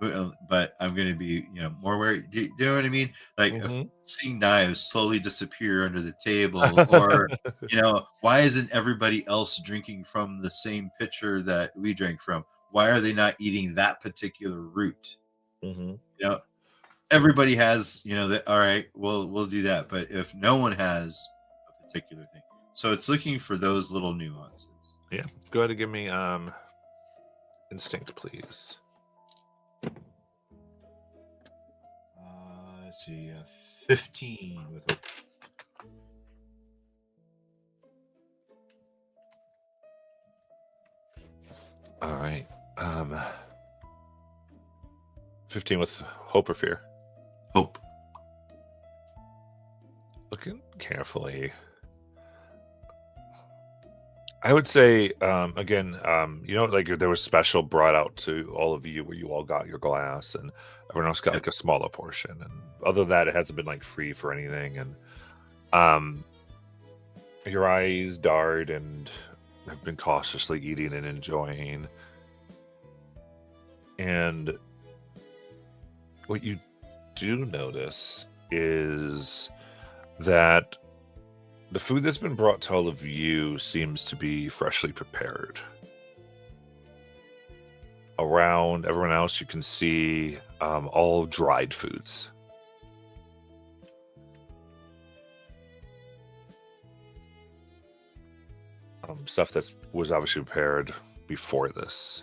but I'm going to be, more wary. Do you know what I mean? Like if seeing knives slowly disappear under the table, or why isn't everybody else drinking from the same pitcher that we drank from? Why are they not eating that particular root? Mhm. Everybody has, that. All right, we'll do that. But if no one has a particular thing, so it's looking for those little nuances. Yeah. Go ahead and give me instinct, please. Let's see, 15 with hope. All right. 15 with hope or fear. Hope. Looking carefully. I would say, again, like there was special brought out to all of you where you all got your glass and everyone else got like a smaller portion. And other than that, it hasn't been like free for anything. And your eyes dart and have been cautiously eating and enjoying. And what you do notice is that the food that's been brought to all of you seems to be freshly prepared. Around everyone else, you can see all dried foods. Stuff that was obviously prepared before this.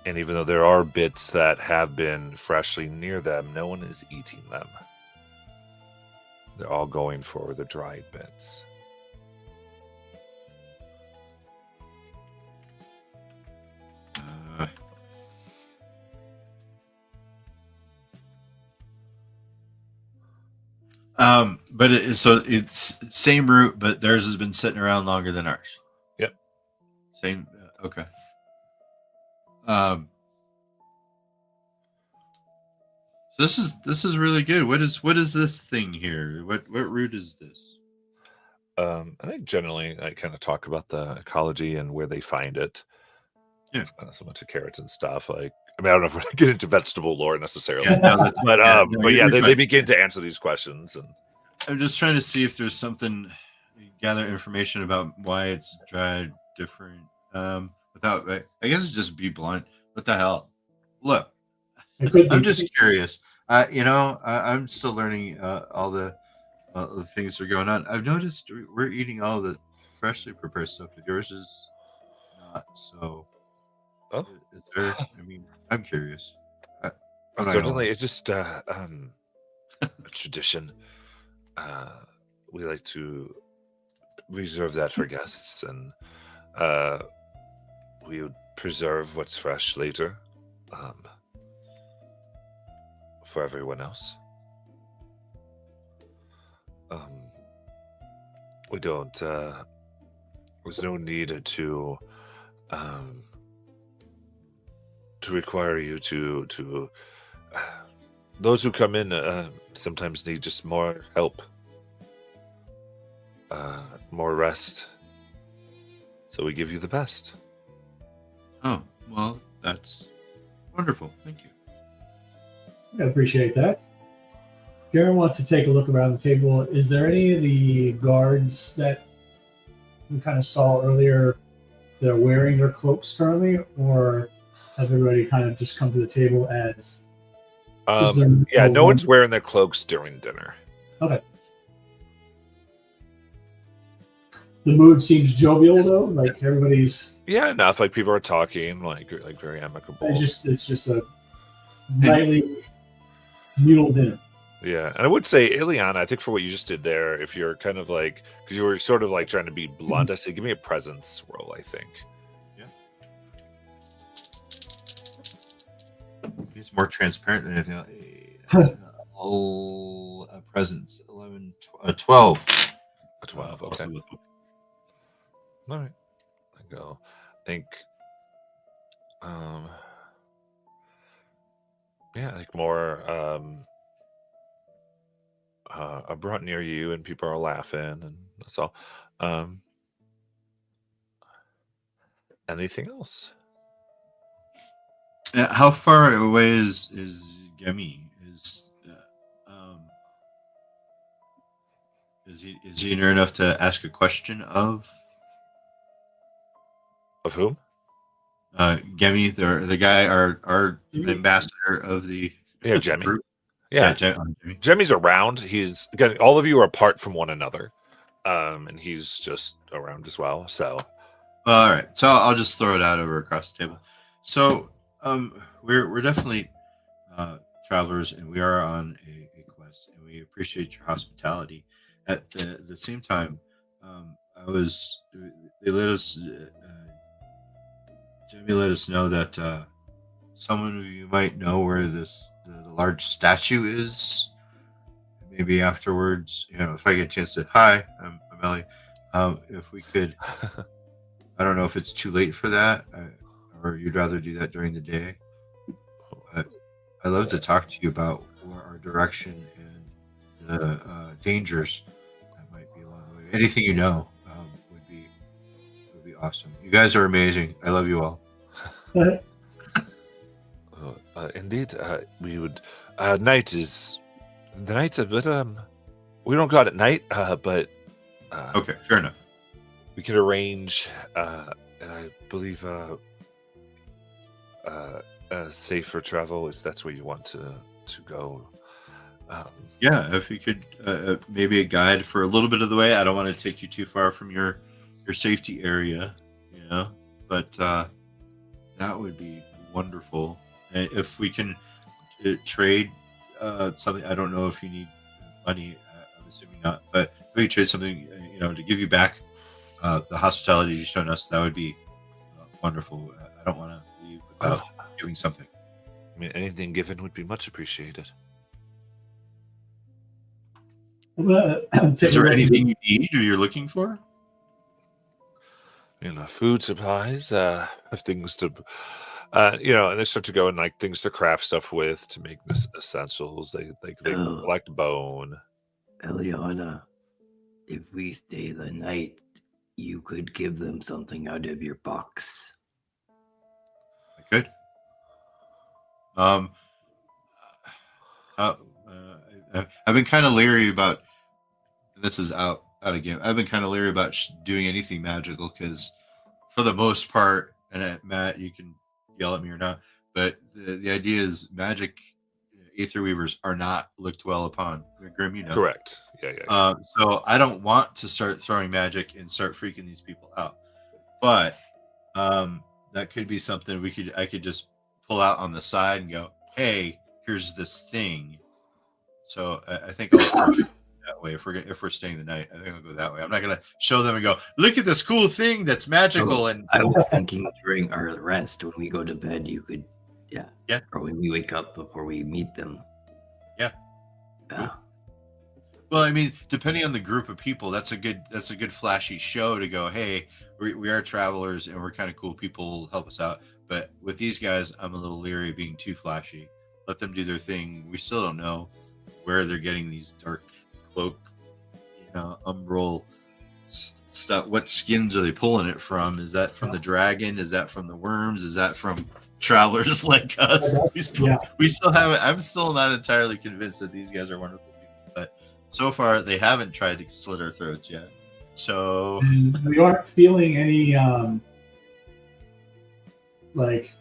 And even though there are bits that have been freshly near them, no one is eating them. They're all going for the dried bits. But so it's same route, but theirs has been sitting around longer than ours. Yep. Same. Okay. So this is really good. What is this thing here? What route is this? I think generally I kind of talk about the ecology and where they find it. Yeah. So much of carrots and stuff. Like, I mean, I don't know if we're going to get into vegetable lore necessarily, Yeah, no, that's, but you're they fine. begin to answer these questions. And I'm just trying to see if there's something, gather information about why it's dried different. Without, I guess it's just be blunt. What the hell? Look, It could be. I'm just curious. I'm still learning all the things that are going on. I've noticed we're eating all the freshly prepared stuff, but yours is not. So, is there? I mean, I'm curious. certainly, it's just a tradition. We like to reserve that for guests, and we would preserve what's fresh later for everyone else. We don't. There's no need to require you to. Those who come in sometimes need just more help, more rest. So we give you the best. Oh, well, that's wonderful. Thank you. I appreciate that. Garen wants to take a look around the table. Is there any of the guards that we kind of saw earlier that are wearing their cloaks currently, or have everybody kind of just come to the table as. Is there Yeah, no no one's wearing their cloaks during dinner. The mood seems jovial though, like everybody's. Yeah, enough. Like people are talking, like very amicable. It's just a nightly communal dinner. Yeah, and I would say, Ileana, I think for what you just did there, if you're kind of like, because you were sort of like trying to be blunt, I say, give me a presence roll, I think. He's more transparent than anything else. A presence 11, 12. A 12, okay. Also with- All right. I go. I think, yeah, I think more, I brought near you and people are laughing and that's all. Anything else? How far away is Gemi? Is he near enough to ask a question of whom? Gemi, the guy, our Jimmy? ambassador of the Yeah, Jemmy. group? Yeah, Jemmy. Jemmy's around. He's again, all of you are apart from one another, and he's just around as well. So, All right, so I'll just throw it out over across the table. So, we're definitely travelers, and we are on a quest, and we appreciate your hospitality. At the same time, they let us. Jimmy let us know that someone of you might know where the large statue is. Maybe afterwards, if I get a chance to, hi, I'm Ellie. If we could, I don't know if it's too late for that, or you'd rather do that during the day. But I'd love to talk to you about our direction and the dangers that might be along the way. Anything you know would be awesome. You guys are amazing. I love you all. indeed, we would. The night's a bit. We don't go out at night, but Okay, fair enough. we could arrange, and I believe safer travel if that's where you want to go. Yeah, if you could maybe a guide for a little bit of the way. I don't want to take you too far from your safety area, but that would be wonderful. And if we can trade something, I don't know if you need money. I'm assuming not, but if we could trade something, to give you back the hospitality you've shown us, that would be wonderful. I don't want to leave without giving something. I mean, anything given would be much appreciated. I'm gonna take Is a there look at anything you need or you're looking for? Food supplies, things to, and they start to go and like things to craft stuff with to make essentials. They Oh. collect bone. Eliana, if we stay the night, you could give them something out of your box. I could. I've been kind of leery about. And this is out of game. I've been kind of leery about doing anything magical because, for the most part, and Matt, you can yell at me or not, but the idea is magic Aether Weavers are not looked well upon. Grim, Correct. Yeah. So I don't want to start throwing magic and start freaking these people out. But that could be something I could just pull out on the side and go, hey, here's this thing. So I think I'll approach it that way. If we're staying the night, I think I'll go that way. I'm not gonna show them and go, look at this cool thing that's magical. And I was thinking during our rest when we go to bed, you could, Yeah. or when we wake up before we meet them. Yeah. Yeah. Well, I mean, depending on the group of people, that's a good flashy show to go, hey, we are travelers and we're kind of cool people, help us out. But with these guys, I'm a little leery of being too flashy. Let them do their thing. We still don't know where they're getting these dark cloak, umbral stuff. What skins are they pulling it from? Is that from the dragon? Is that from the worms? Is that from travelers like us? We still haven't. I'm still not entirely convinced that these guys are wonderful people, but so far they haven't tried to slit our throats yet. So we aren't feeling any like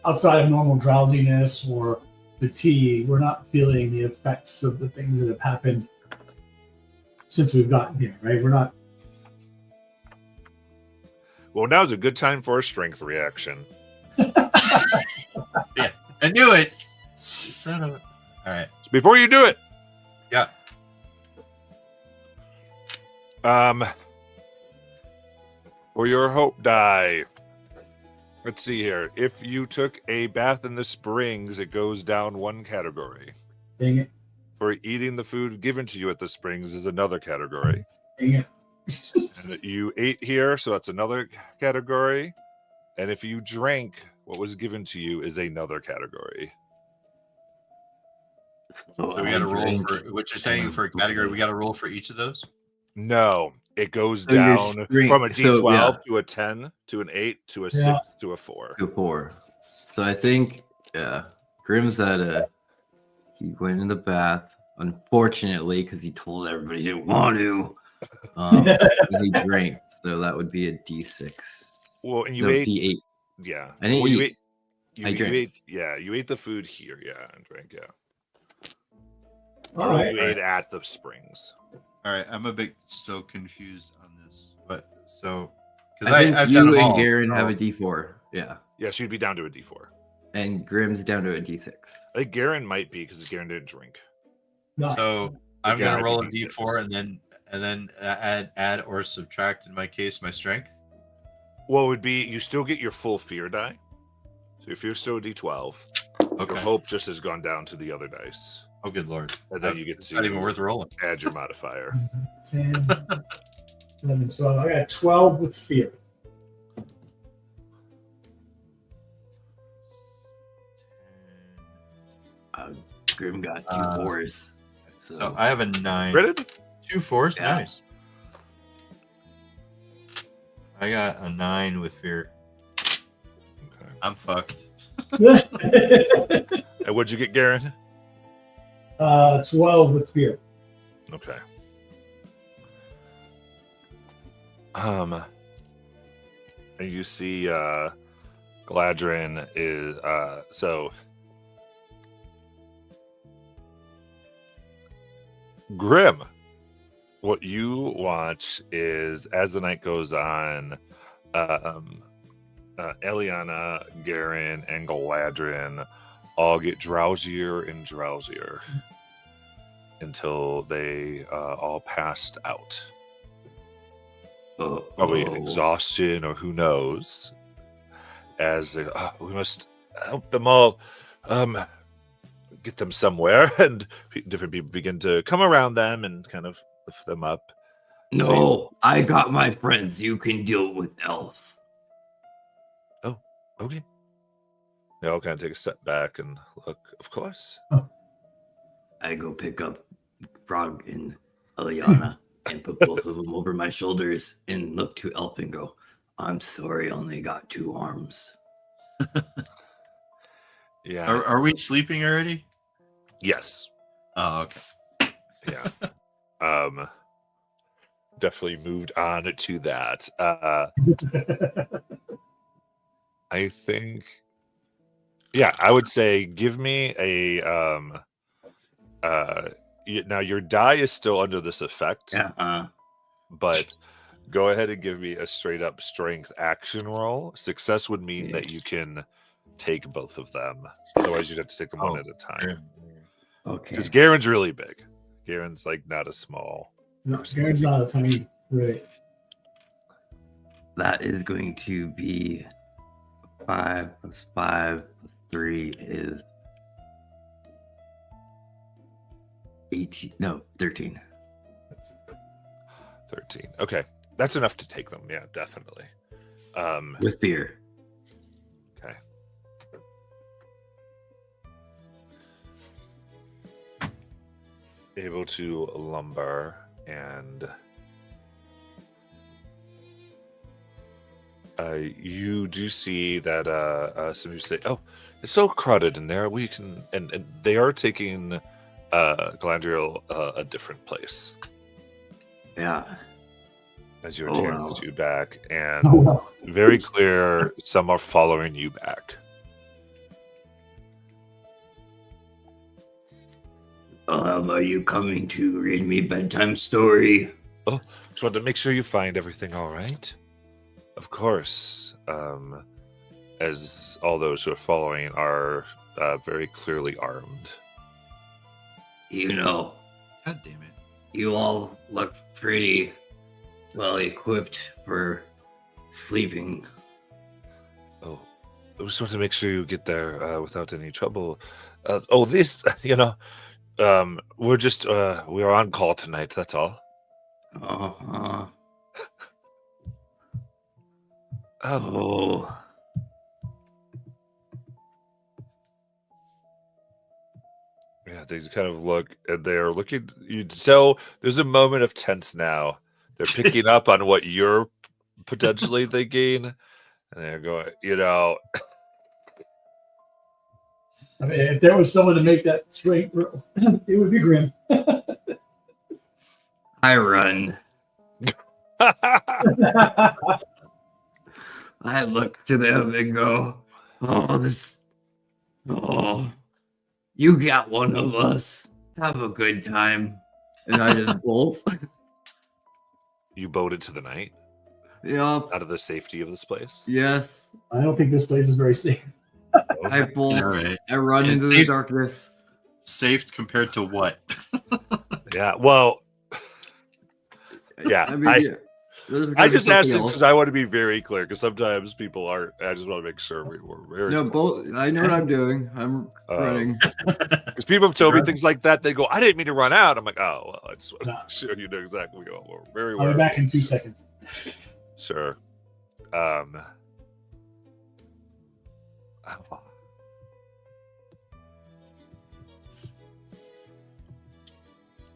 outside of normal drowsiness or fatigue, we're not feeling the effects of the things that have happened since we've gotten here, right? We're not. Well, now's a good time for a strength reaction. I knew it. Son of a... All right. Before you do it. Yeah. For your hope die. Let's see here. If you took a bath in the springs, it goes down 1 category. Dang it. For eating the food given to you at the springs is another category. Dang it. And you ate here, so that's another category. And if you drank what was given to you is another category. So we got to roll for what you're saying for a category. We got to roll for each of those. No, it goes So your down strength- from a D12 so, yeah. to a 10 to an 8 to a 6 Yeah. to a 4. To 4. So I think, Grimm's he went in the bath, unfortunately, because he told everybody he didn't want to. And he drank, so that would be a D6. Well, and you No, ate. D8. Yeah. I didn't well, you eat. ate. I You drank. ate. Yeah, you ate the food here. Yeah, and drank. Yeah. All right. You ate at the springs. All right. I'm a bit still confused on this, but so I because think I've you done them and all. Garen have a so- D4. Yeah. Yeah, she'd be down to a D4. And Grimm's down to a D6. I think Garen might be because Garen didn't drink. No. So I'm Yeah, gonna I roll a think he D4 and then add or subtract in my case my strength. Well, it would be you still get your full fear die. So if you're still a D12, your Okay. hope just has gone down to the other dice, Oh, good lord. and then you get It's to not even worth rolling. add your modifier. 10, 11, 12. I got 12 with fear. Grim got 2 Uh, 4s. So I have a 9. Credit? 2 4s. Yeah. Nice. I got a 9 with fear. Okay. I'm fucked. And what'd you get, Garen? 12 with fear. Okay. And you see Gladrin is so Grim. What you watch is as the night goes on, Eliana, Garen, and Galadrin all get drowsier and drowsier until they all passed out. Probably exhaustion or who knows. As they, we must help them all, get them somewhere, and different people begin to come around them and kind of lift them up. No, I got my friends. You can deal with Elf. Okay. They all kind of take a step back and look. Of course. I go pick up Frog and Eliana and put both of them over my shoulders and look to Elf and go, I'm sorry, I only got 2 arms. Yeah. Are we sleeping already? Yes. Oh, okay. Yeah. Definitely moved on to that. I think, yeah, I would say give me a now your die is still under this effect, but go ahead and give me a straight up strength action roll. Success would mean that you can take both of them. Otherwise, you'd have to take them one at a time. Okay. Because Garen's really big. Garen's like not a small. No, Garen's not a tiny. Right. That is going to be 5 plus 5 plus 3 is 18. No, 13. 13. Okay. That's enough to take them. Yeah, definitely. With beer. Okay. Able to lumber and you do see that some of you say, "Oh, it's so crowded in there. We can," and they are taking Galadriel a different place Yeah. as your Oh, team wow. moves you back, and Oh, well. very clear some are following you back. Are you coming to read me bedtime story? Just wanted to make sure you find everything all right. Of course. As all those who are following are very clearly armed. You know, God damn it. you all look pretty well equipped for sleeping. Oh, I just want to make sure you get there without any trouble. This, we're just we're on call tonight. That's all. Uh-huh. Um, Oh, Yeah, they kind of look, and they're looking. So there's a moment of tense now. They're picking up on what you're potentially thinking, and they're going, I mean, if there was someone to make that straight, it would be Grim. I run. I look to them and go, oh, you got one of us. Have a good time. And I just bolt. You boat into the night Yup. out of the safety of this place. Yes. I don't think this place is very safe. I bolt. All right. I run It's into the safe- darkness. Safe compared to what? Yeah. Well. Yeah. I mean, yeah, there's I gotta be just asked it something because else. I want to be very clear, because sometimes people aren't. I just want to make sure we were very. No, both. I know what I'm doing. I'm running. Because people have told me Sure. things like that. They go, "I didn't mean to run out." I'm like, "Oh, well, I just want to No. make sure you know exactly what we're very I'll aware." be back in 2 seconds. Sure.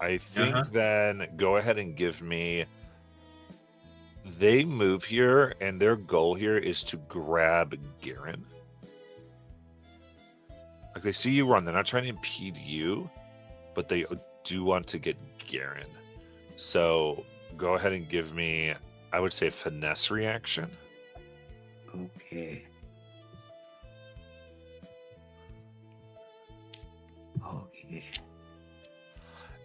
I think Uh-huh. then go ahead and give me. They move here, and their goal here is to grab Garen. Like they see you run, they're not trying to impede you, but they do want to get Garen. So go ahead and give me, I would say, a finesse reaction. Okay. Okay.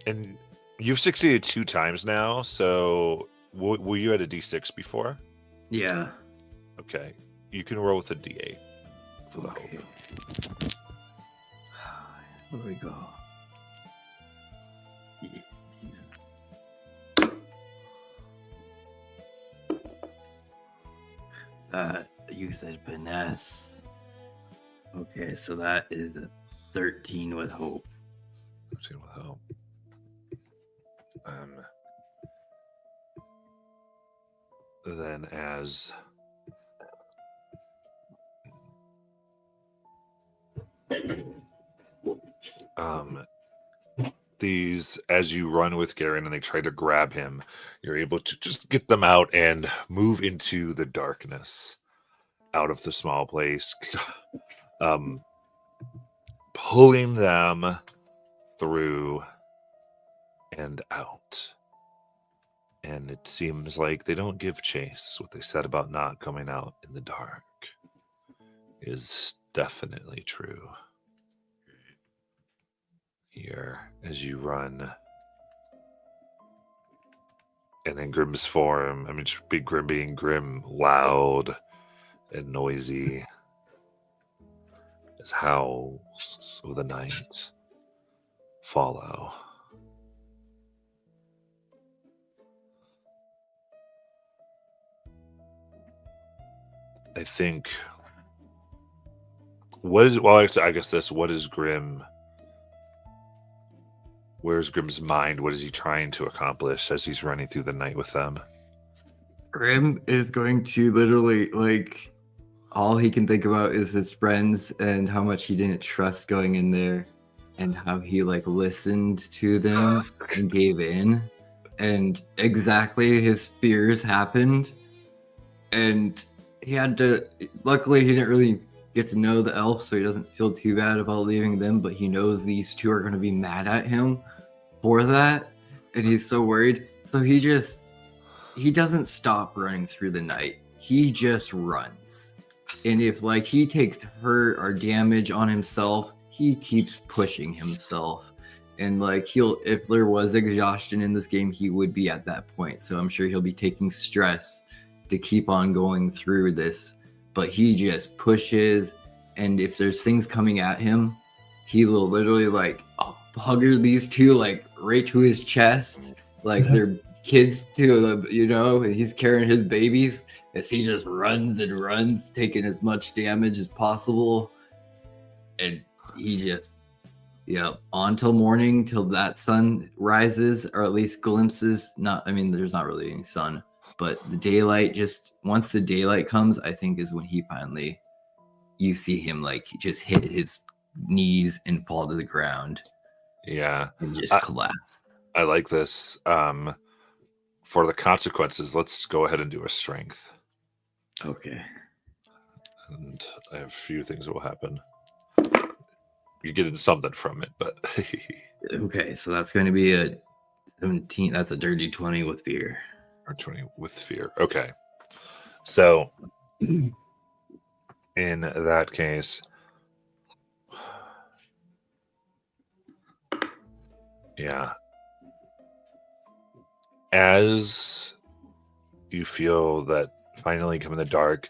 And you've succeeded 2 times now, so were you at a D6 before? Yeah. Okay. You can roll with a D8 for the Okay. hope. Here we go. You said finesse. Okay, so that is a 13 with hope. See with hope. Then as these, as you run with Garen and they try to grab him, you're able to just get them out and move into the darkness out of the small place, pulling them through and out. And it seems like they don't give chase. What they said about not coming out in the dark is definitely true. Here, as you run, and then Grim's form, I mean, just be Grim being Grim, loud and noisy as howls of the night follow. I think what is, well, I guess this, what is Grim? Where's Grim's mind? What is he trying to accomplish as he's running through the night with them? Grim is going to literally, like, all he can think about is his friends and how much he didn't trust going in there and how he, like, listened to them and gave in. And exactly his fears happened. And he had to, luckily, he didn't really get to know the elf, so he doesn't feel too bad about leaving them, but he knows these two are going to be mad at him for that. And he's so worried. So he doesn't stop running through the night. He just runs. And if like he takes hurt or damage on himself, he keeps pushing himself. and like he'll, if there was exhaustion in this game, he would be at that point. So I'm sure he'll be taking stress to keep on going through this. But he just pushes, and if there's things coming at him, he will literally like hugger these two like right to his chest, like they're kids to and he's carrying his babies as he just runs and runs, taking as much damage as possible. And he just on till morning, till that sun rises, or at least glimpses. There's not really any sun, but the daylight, just once the daylight comes, I think is when he finally, you see him like just hit his knees and fall to the ground. Yeah. And just collapse. I like this. For the consequences, let's go ahead and do a strength. Okay. And I have a few things that will happen. You're getting something from it, but Okay, so that's going to be a 17. That's a dirty 20 with fear. or 20 with fear. Okay. So in that case, yeah. As you feel that finally come in the dark,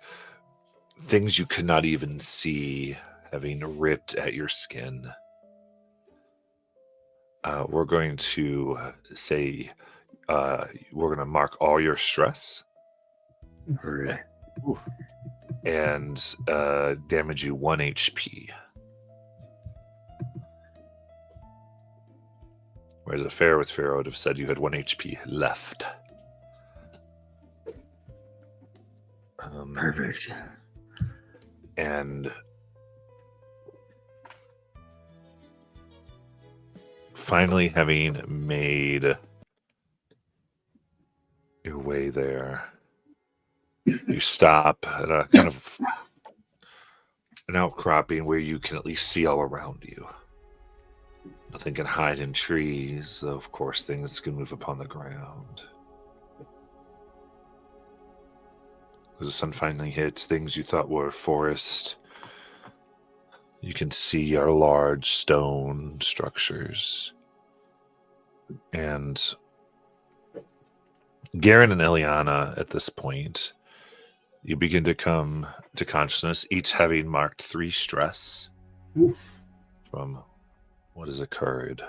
things you could not even see having ripped at your skin. We're going to say we're going to mark all your stress Right. and damage you 1 HP. Whereas a fair with fear, I would have said you had 1 HP left. Perfect. And finally, having made your way there, you stop at a kind of an outcropping where you can at least see all around you. Nothing can hide in trees, though of course things can move upon the ground. As the sun finally hits, things you thought were forest, you can see are large stone structures. And Garen and Eliana, at this point, you begin to come to consciousness, each having marked 3 stress Oof. from what has occurred.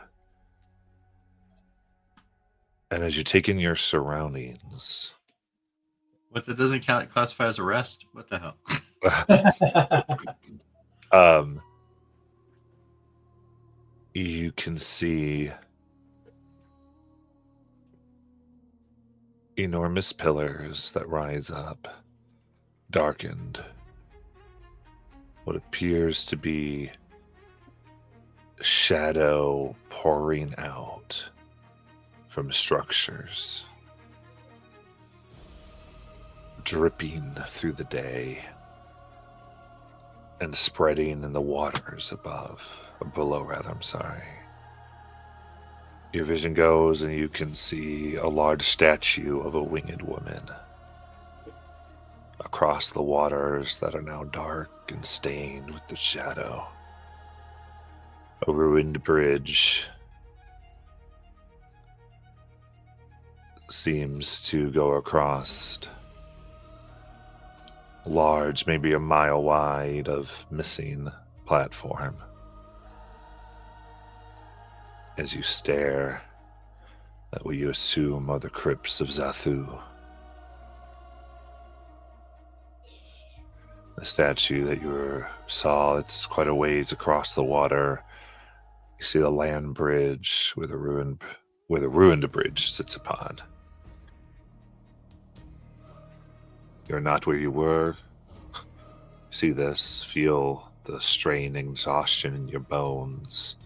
And as you take in your surroundings, What, that doesn't classify as arrest? What the hell? you can see enormous pillars that rise up, darkened. What appears to be shadow pouring out from structures, dripping through the day and spreading in the waters below. I'm sorry. Your vision goes and you can see a large statue of a winged woman across the waters that are now dark and stained with the shadow. A ruined bridge seems to go across a large, maybe a mile wide, of missing platform. As you stare at what you assume are the crypts of Zathu. The statue that you saw, it's quite a ways across the water. You see the land bridge where the ruined bridge sits upon. You're not where you were. See this, feel the strain and exhaustion in your bones.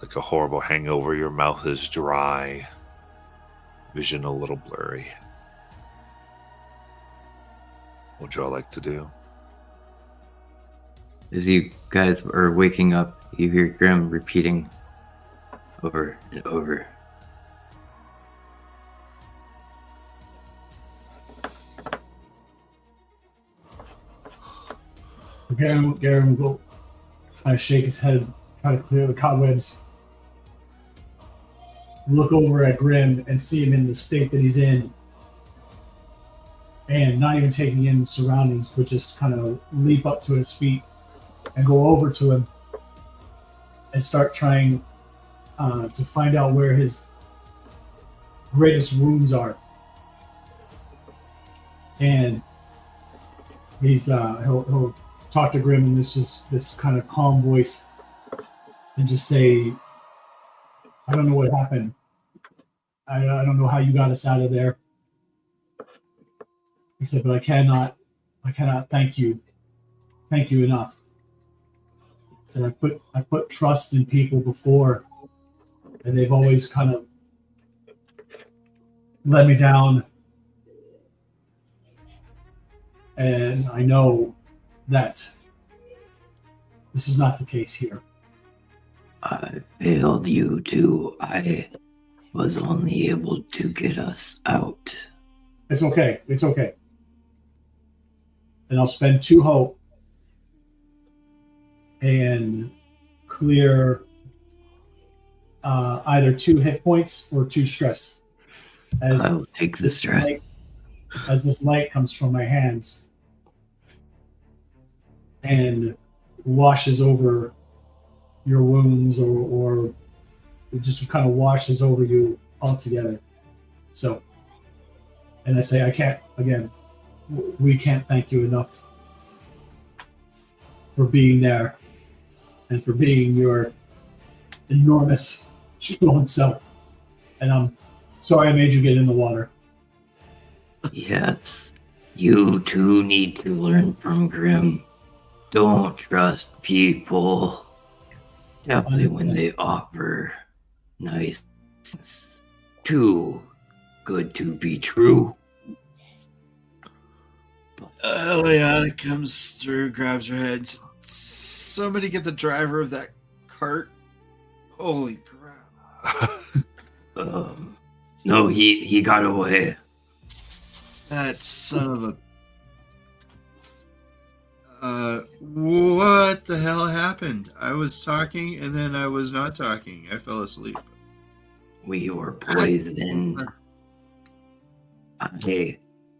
Like a horrible hangover, your mouth is dry. Vision a little blurry. What would y'all like to do? As you guys are waking up, you hear Grim repeating over and over. Garen will go kind of shake his head, try to clear the cobwebs look over at Grim and see him in the state that he's in, and not even taking in the surroundings, but just kind of leap up to his feet and go over to him and start trying to find out where his greatest wounds are. And he'll talk to Grim in this kind of calm voice and just say, I don't know what happened. I don't know how you got us out of there. He said, but I cannot thank you enough. He said, I put trust in people before, and they've always kind of let me down. And I know that this is not the case here. I failed you too. I was only able to get us out. It's okay. It's okay. And I'll spend 2 hope and clear either 2 hit points or 2 stress. I'll take the stress. As this light comes from my hands and washes over your wounds, or it just kind of washes over you altogether. So, and I say, we can't thank you enough for being there and for being your enormous, strong self. And I'm sorry I made you get in the water. Yes, you too need to learn from Grim. Don't trust people. Definitely when they offer niceness. Too good to be true. Eliana comes through, grabs her head. Somebody get the driver of that cart. Holy crap. No, he got away. That son of a... what the hell happened? I was talking and then I was not talking. I fell asleep. We were poisoned. I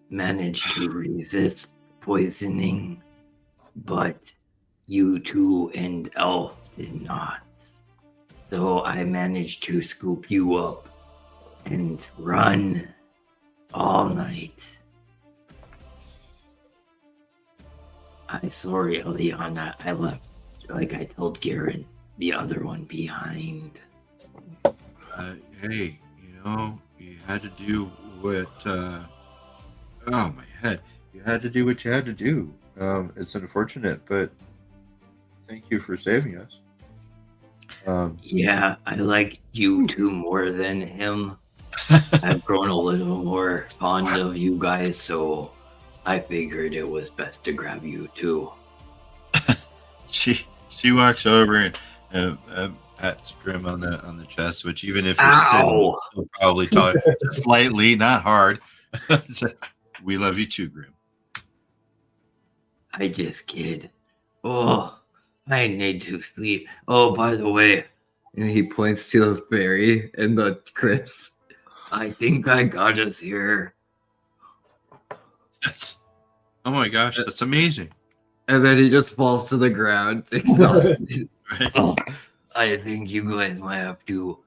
managed to resist poisoning, but you two and Elf did not. So I managed to scoop you up and run all night. I'm sorry, Eliana. I left, like I told Garen, the other one behind. Hey, you had to do what, oh, my head. You had to do what you had to do. It's unfortunate, but thank you for saving us. Yeah, I like you two more than him. I've grown a little more fond of you guys, so I figured it was best to grab you too. She walks over and pats Grim on the chest, which even if you're sitting, you'll probably talk just lightly, not hard. We love you too, Grim. I just kid. Oh, I need to sleep. Oh, by the way, And he points to the ferry and the crypts. I think I got us here. Oh my gosh, that's amazing. And then he just falls to the ground, exhausted. Right? Oh, I think you guys might have to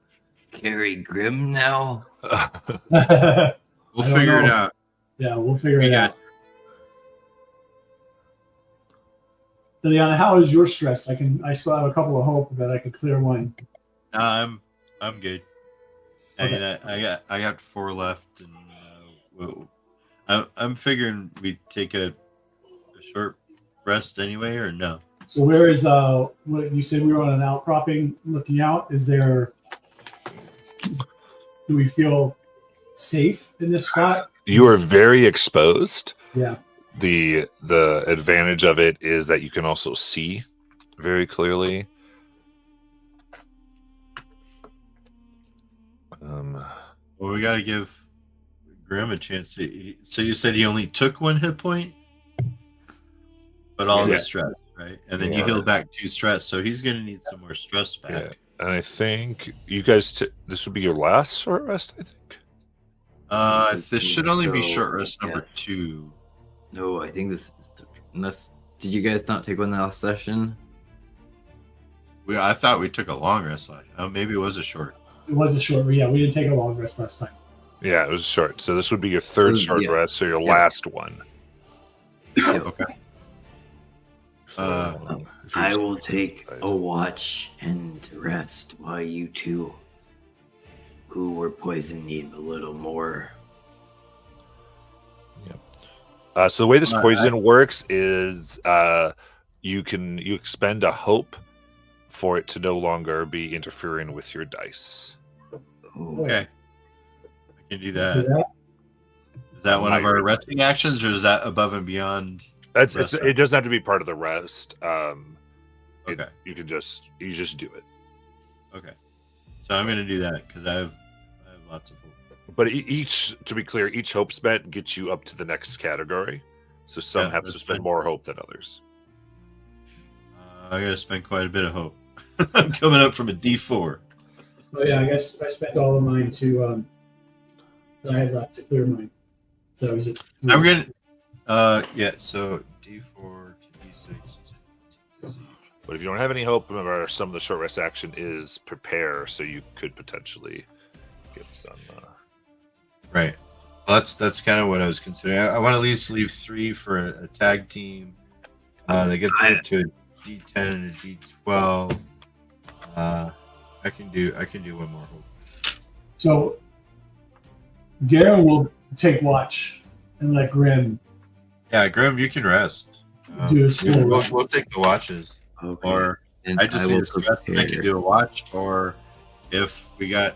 carry Grim now. We'll figure it out. Yeah, we'll figure it out. Liliana, how is your stress? I still have a couple of hope that I can clear one. I'm good. Okay. I got 4 left, and I'm figuring we take a short rest anyway, or no? So where is what you said we were on an outcropping looking out? Is there? Do we feel safe in this spot? You are very exposed. Yeah. The advantage of it is that you can also see very clearly. Well, we got to give Grim a chance. So you said he only took 1 hit point, but all the stress, right? And then you healed back 2 stress, so he's going to need some more stress back. And I think you guys, this would be your last short rest, I think. This should only be So, short rest number yes. 2. No, I think this is unless did you guys not take one last session? I thought we took a long rest last. Oh, maybe it was a short. It was a short. Yeah, we didn't take a long rest last time. Yeah, it was short. So this would be your third So, short yeah. rest, so your Yeah. last one. Okay. So, if you I just- will take a watch and rest while you two who were poisoned need a little more. So the way this Well, poison works is you expend a hope for it to no longer be interfering with your dice. Oh, Okay. I can do Do that. that. Is that one of our resting actions, or is that above and beyond? It doesn't have to be part of the rest. Okay. You just do it. Okay. So I'm going to do that because I have lots of hope. But to be clear, each hope spent gets you up to the next category. So some Yeah, have to that's spend fine. more hope than others. I got to spend quite a bit of hope. I'm coming up from a D4. Oh yeah, I guess I spent all of mine to that I had left to clear mine. So is it? I'm going to, yeah, so D4 to D6 to DC. But if you don't have any hope, remember some of the short rest action is prepare, so you could potentially get some. Right. Well, that's kind of what I was considering. I want to at least leave 3 for a tag team. That gets me up to a D10 and a D12. I can do one more hope. So Garen will take watch and let Grim Yeah, Grim, you can rest. do his full We'll, rest. we'll take the watches, okay. or And I just will need to stress that I can do a watch, or if we got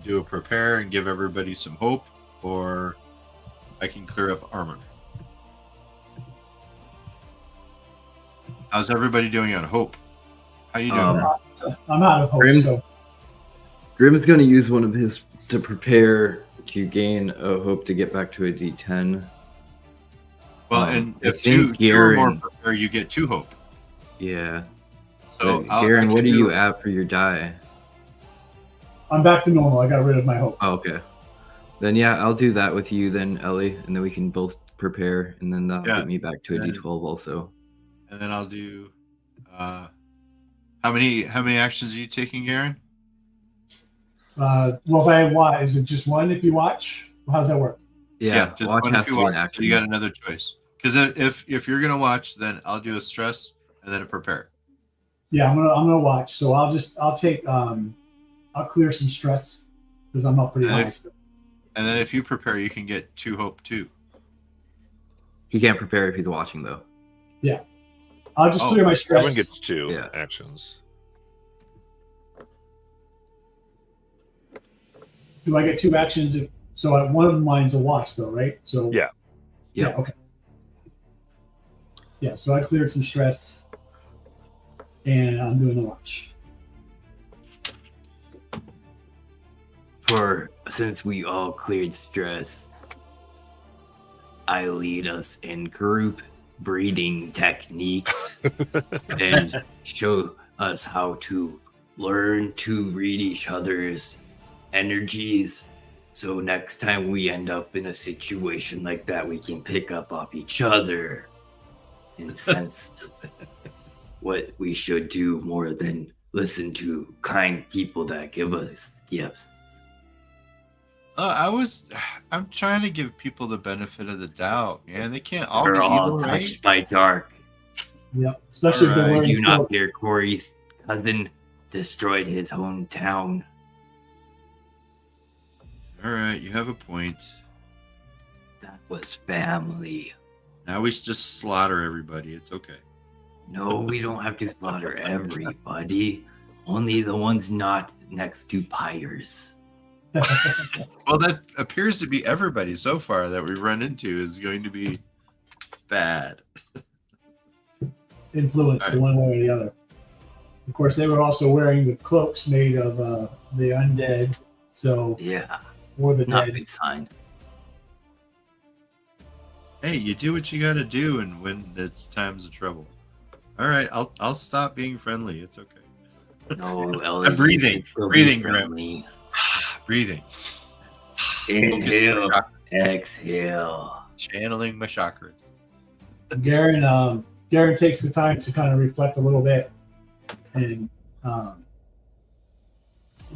do a prepare and give everybody some hope, or I can clear up armor. How's everybody doing on hope? How you doing? I'm out of hope. Grim? So Grim's going to use one of his to prepare to gain a hope to get back to a D10. Well, and I if think two or more Garen- prepare, you get 2 hope. Yeah. So Garen, I what can do you add for your die? I'm back to normal. I got rid of my hope. Oh, okay. Then yeah, I'll do that with you then, Ellie, and then we can both prepare, and then that'll Yeah. get me back to a Yeah. D12 also. And then I'll do. How many actions are you taking, Garen? Well, if I watch, is it just one if you watch? How's that work? Yeah, just watch one has if to you be an watch. So action. you got another choice. Because if you're gonna watch, then I'll do a stress and then a prepare. Yeah, I'm gonna watch. So I'll take I'll clear some stress because I'm up pretty And high. if- And then if you prepare, you can get 2 hope too. He can't prepare if he's watching though. I'll just Oh, clear my Everyone stress. gets 2 Yeah. actions. Do I get 2 actions? One of mine's a watch though, right? So Yeah. Yeah. Okay. Yeah. So I cleared some stress, and I'm doing the watch. Since we all cleared stress, I lead us in group breathing techniques and show us how to learn to read each other's energies. So next time we end up in a situation like that, we can pick up off each other and sense what we should do more than listen to kind people that give us gifts. I'm trying to give people the benefit of the doubt, man. They can't all We're be all evil, touched right? by dark. Yep. Especially if they're Alright. wearing Do not cloak. hear Corey's cousin destroyed his hometown. All right, you have a point. That was family. Now we just slaughter everybody. It's okay. No, we don't have to slaughter everybody. Only the ones not next to pyres. Well, that appears to be everybody so far that we've run into is going to be bad. Influenced one way or the other. Of course, they were also wearing the cloaks made of the undead, so Yeah, or the not dead. good sign. Hey, you do what you got to do, and when it's times of trouble. All right, I'll stop being friendly. It's okay. No, Ellie. I'm breathing. you still be Breathing, Grim. friendly. Breathing. Inhale, Focus. exhale. Channeling my chakras. Garen takes the time to kind of reflect a little bit and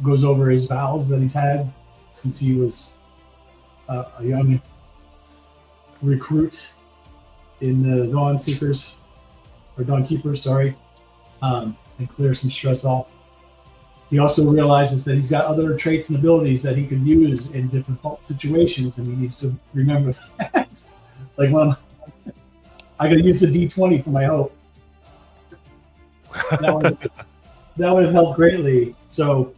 goes over his vows that he's had since he was a young recruit in the Dawn Seekers or Dawn Keepers, sorry, and clears some stress off. He also realizes that he's got other traits and abilities that he could use in different situations, and he needs to remember that. Like when I gotta use the D20 for my hope. That would have helped greatly. So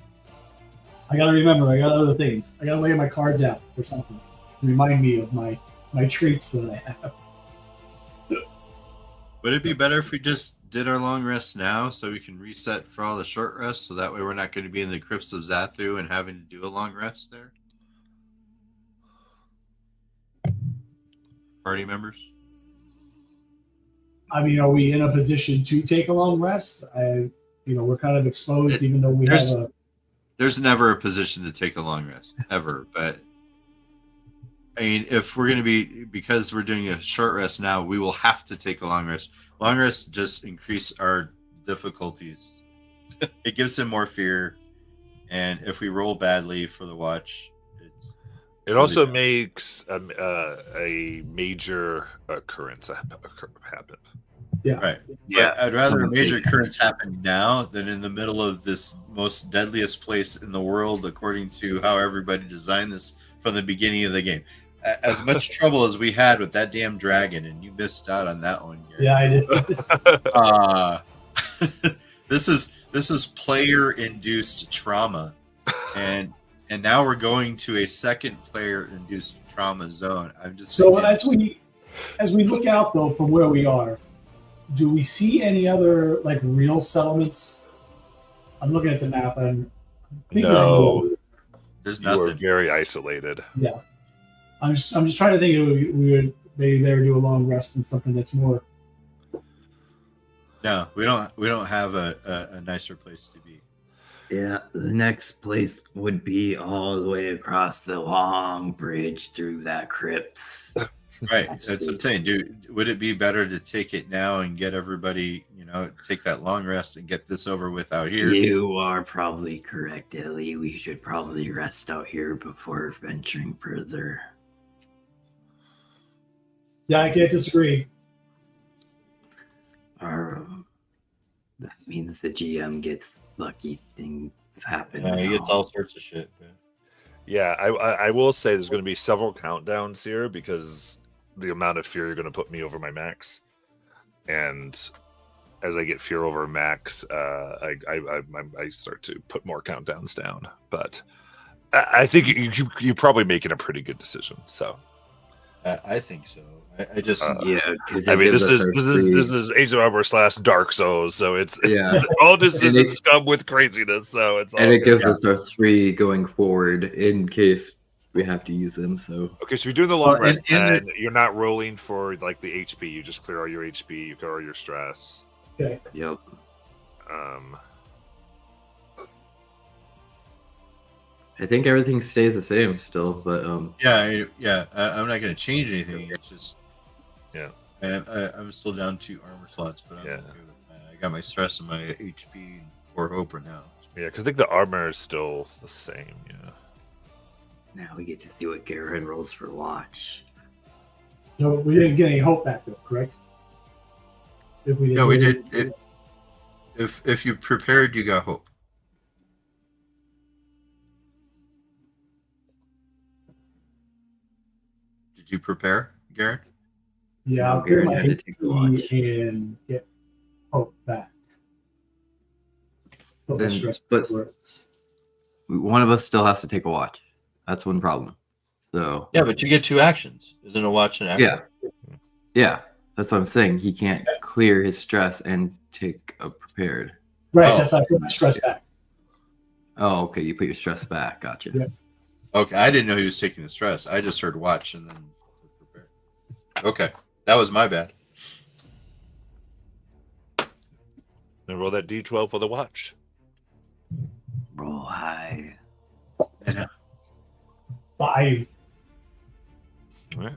I gotta remember, I got other things. I gotta lay my cards out or something to remind me of my traits that I have. Would it be better if we just did our long rest now so we can reset for all the short rests so that way we're not going to be in the crypts of Zathu and having to do a long rest there? Party members? I mean, are we in a position to take a long rest? We're kind of exposed, even though we have a. There's never a position to take a long rest, ever. But I mean, if we're going to be, because we're doing a short rest now, we will have to take a long rest. Long rests just increase our difficulties. It gives him more fear, and if we roll badly for the watch, It also makes a major occurrence happen. Yeah. right. Yeah, But I'd rather a something major big. occurrence happen now than in the middle of this most deadliest place in the world, according to how everybody designed this from the beginning of the game. As much trouble as we had with that damn dragon, and you missed out on that one. Gary. Yeah, I did. This is player induced trauma, and now we're going to a second player induced trauma zone. I'm just So thinking- as we look out though from where we are, do we see any other like real settlements? I'm looking at the map and I'm thinking No. there's You are nothing. very isolated. Yeah. I'm just trying to think if we would maybe there do a long rest and something that's more. No, we don't have a nicer place to be. Yeah, the next place would be all the way across the long bridge through that crypt. Right. That's That's what I'm saying. Would it be better to take it now and get everybody, take that long rest and get this over with out here? You are probably correct, Ellie. We should probably rest out here before venturing further. Yeah, I can't disagree. Or that means the GM gets lucky things happen. Yeah, he and gets all sorts of shit. Man. Yeah, I will say there's going to be several countdowns here because the amount of fear you're going to put me over my max, and as I get fear over max, I start to put more countdowns down. But I think you're probably making a pretty good decision. So I think so. I just Yeah, because I mean, this is Age of Armor / Dark Souls, so it's Yeah. all this And is it- scum with craziness. So it's all And it good. gives us our 3 going forward in case we have to use them. So Okay, so you're doing the long Well, rest, and and you're not rolling for like the HP. You just clear all your HP, you clear all your stress. Yep. I think everything stays the same still, but I'm not going to change anything. It's just I'm still down 2 armor slots, but I'm Yeah. okay with that. I got my stress and my HP and 4 hope right now. Yeah, because I think the armor is still the same. Yeah. Now we get to see what Garen rolls for watch. No, we didn't get any hope back though, correct? If we No, we did. If you prepared, you got hope. Did you prepare, Garrett? Yeah, I'll Garen clear my had to take a watch. HP and get hope back. Put my Then- stress but- where it is. one of us still has to take a watch. That's one problem. So Yeah, but you get 2 actions. Isn't a watch an action? yeah, that's what I'm saying. He can't clear his stress and take a prepared. Right, Oh. that's how I put my stress back. Oh, okay. You put your stress back. Gotcha. Yeah. Okay, I didn't know he was taking the stress. I just heard watch and then prepare. Okay, that was my bad. Then roll that D12 for the watch. roll high. Yeah, 5. All right.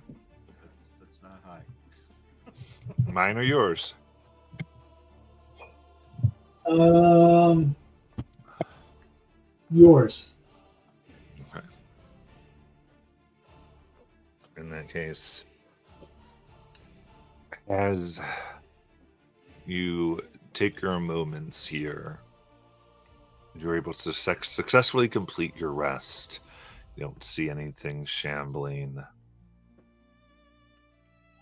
that's not high. Mine or yours? Yours. Okay. In that case, as you take your moments here, you're able to successfully complete your rest. You don't see anything shambling.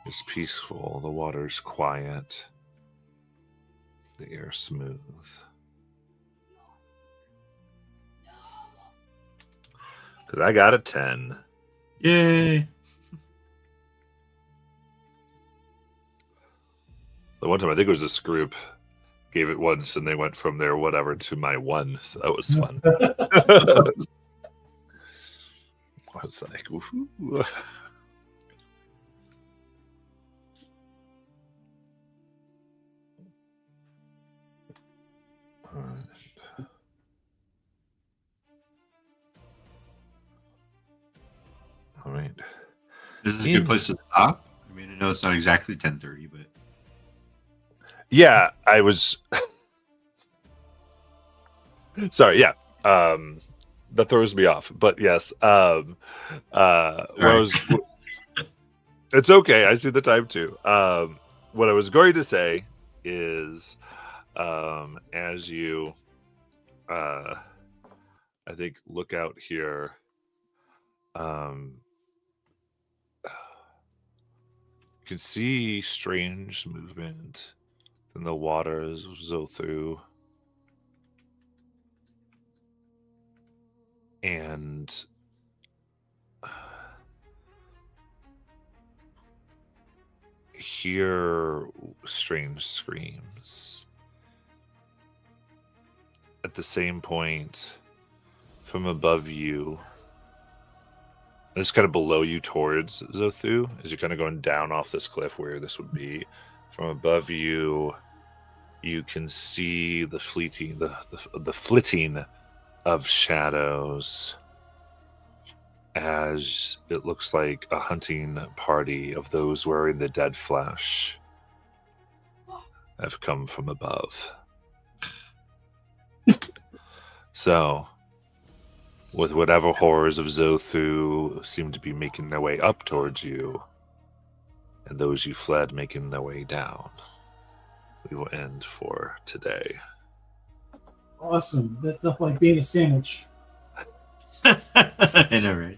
It's peaceful. The water's quiet. The air smooth. Because I got a 10. Yay! The one time I think it was this group gave it once and they went from their whatever to my 1. So that was fun. I was like, woohoo. All right. This is a good place to stop. I mean, I know it's not exactly 10:30, but Yeah, I was. Sorry. Yeah. That throws me off. But yes. What I was. It's okay. I see the time too. What I was going to say is, as you, I think, look out here. You can see strange movement in the waters of Zothu. And hear strange screams. At the same point, from above you, this kind of below you towards Zothu, as you're kind of going down off this cliff where this would be. From above you, you can see the flitting of shadows as it looks like a hunting party of those wearing the dead flesh have come from above. So, with whatever horrors of Zothu seem to be making their way up towards you, and those you fled making their way down, we will end for today. Awesome. That's not like being a sandwich. I know, right?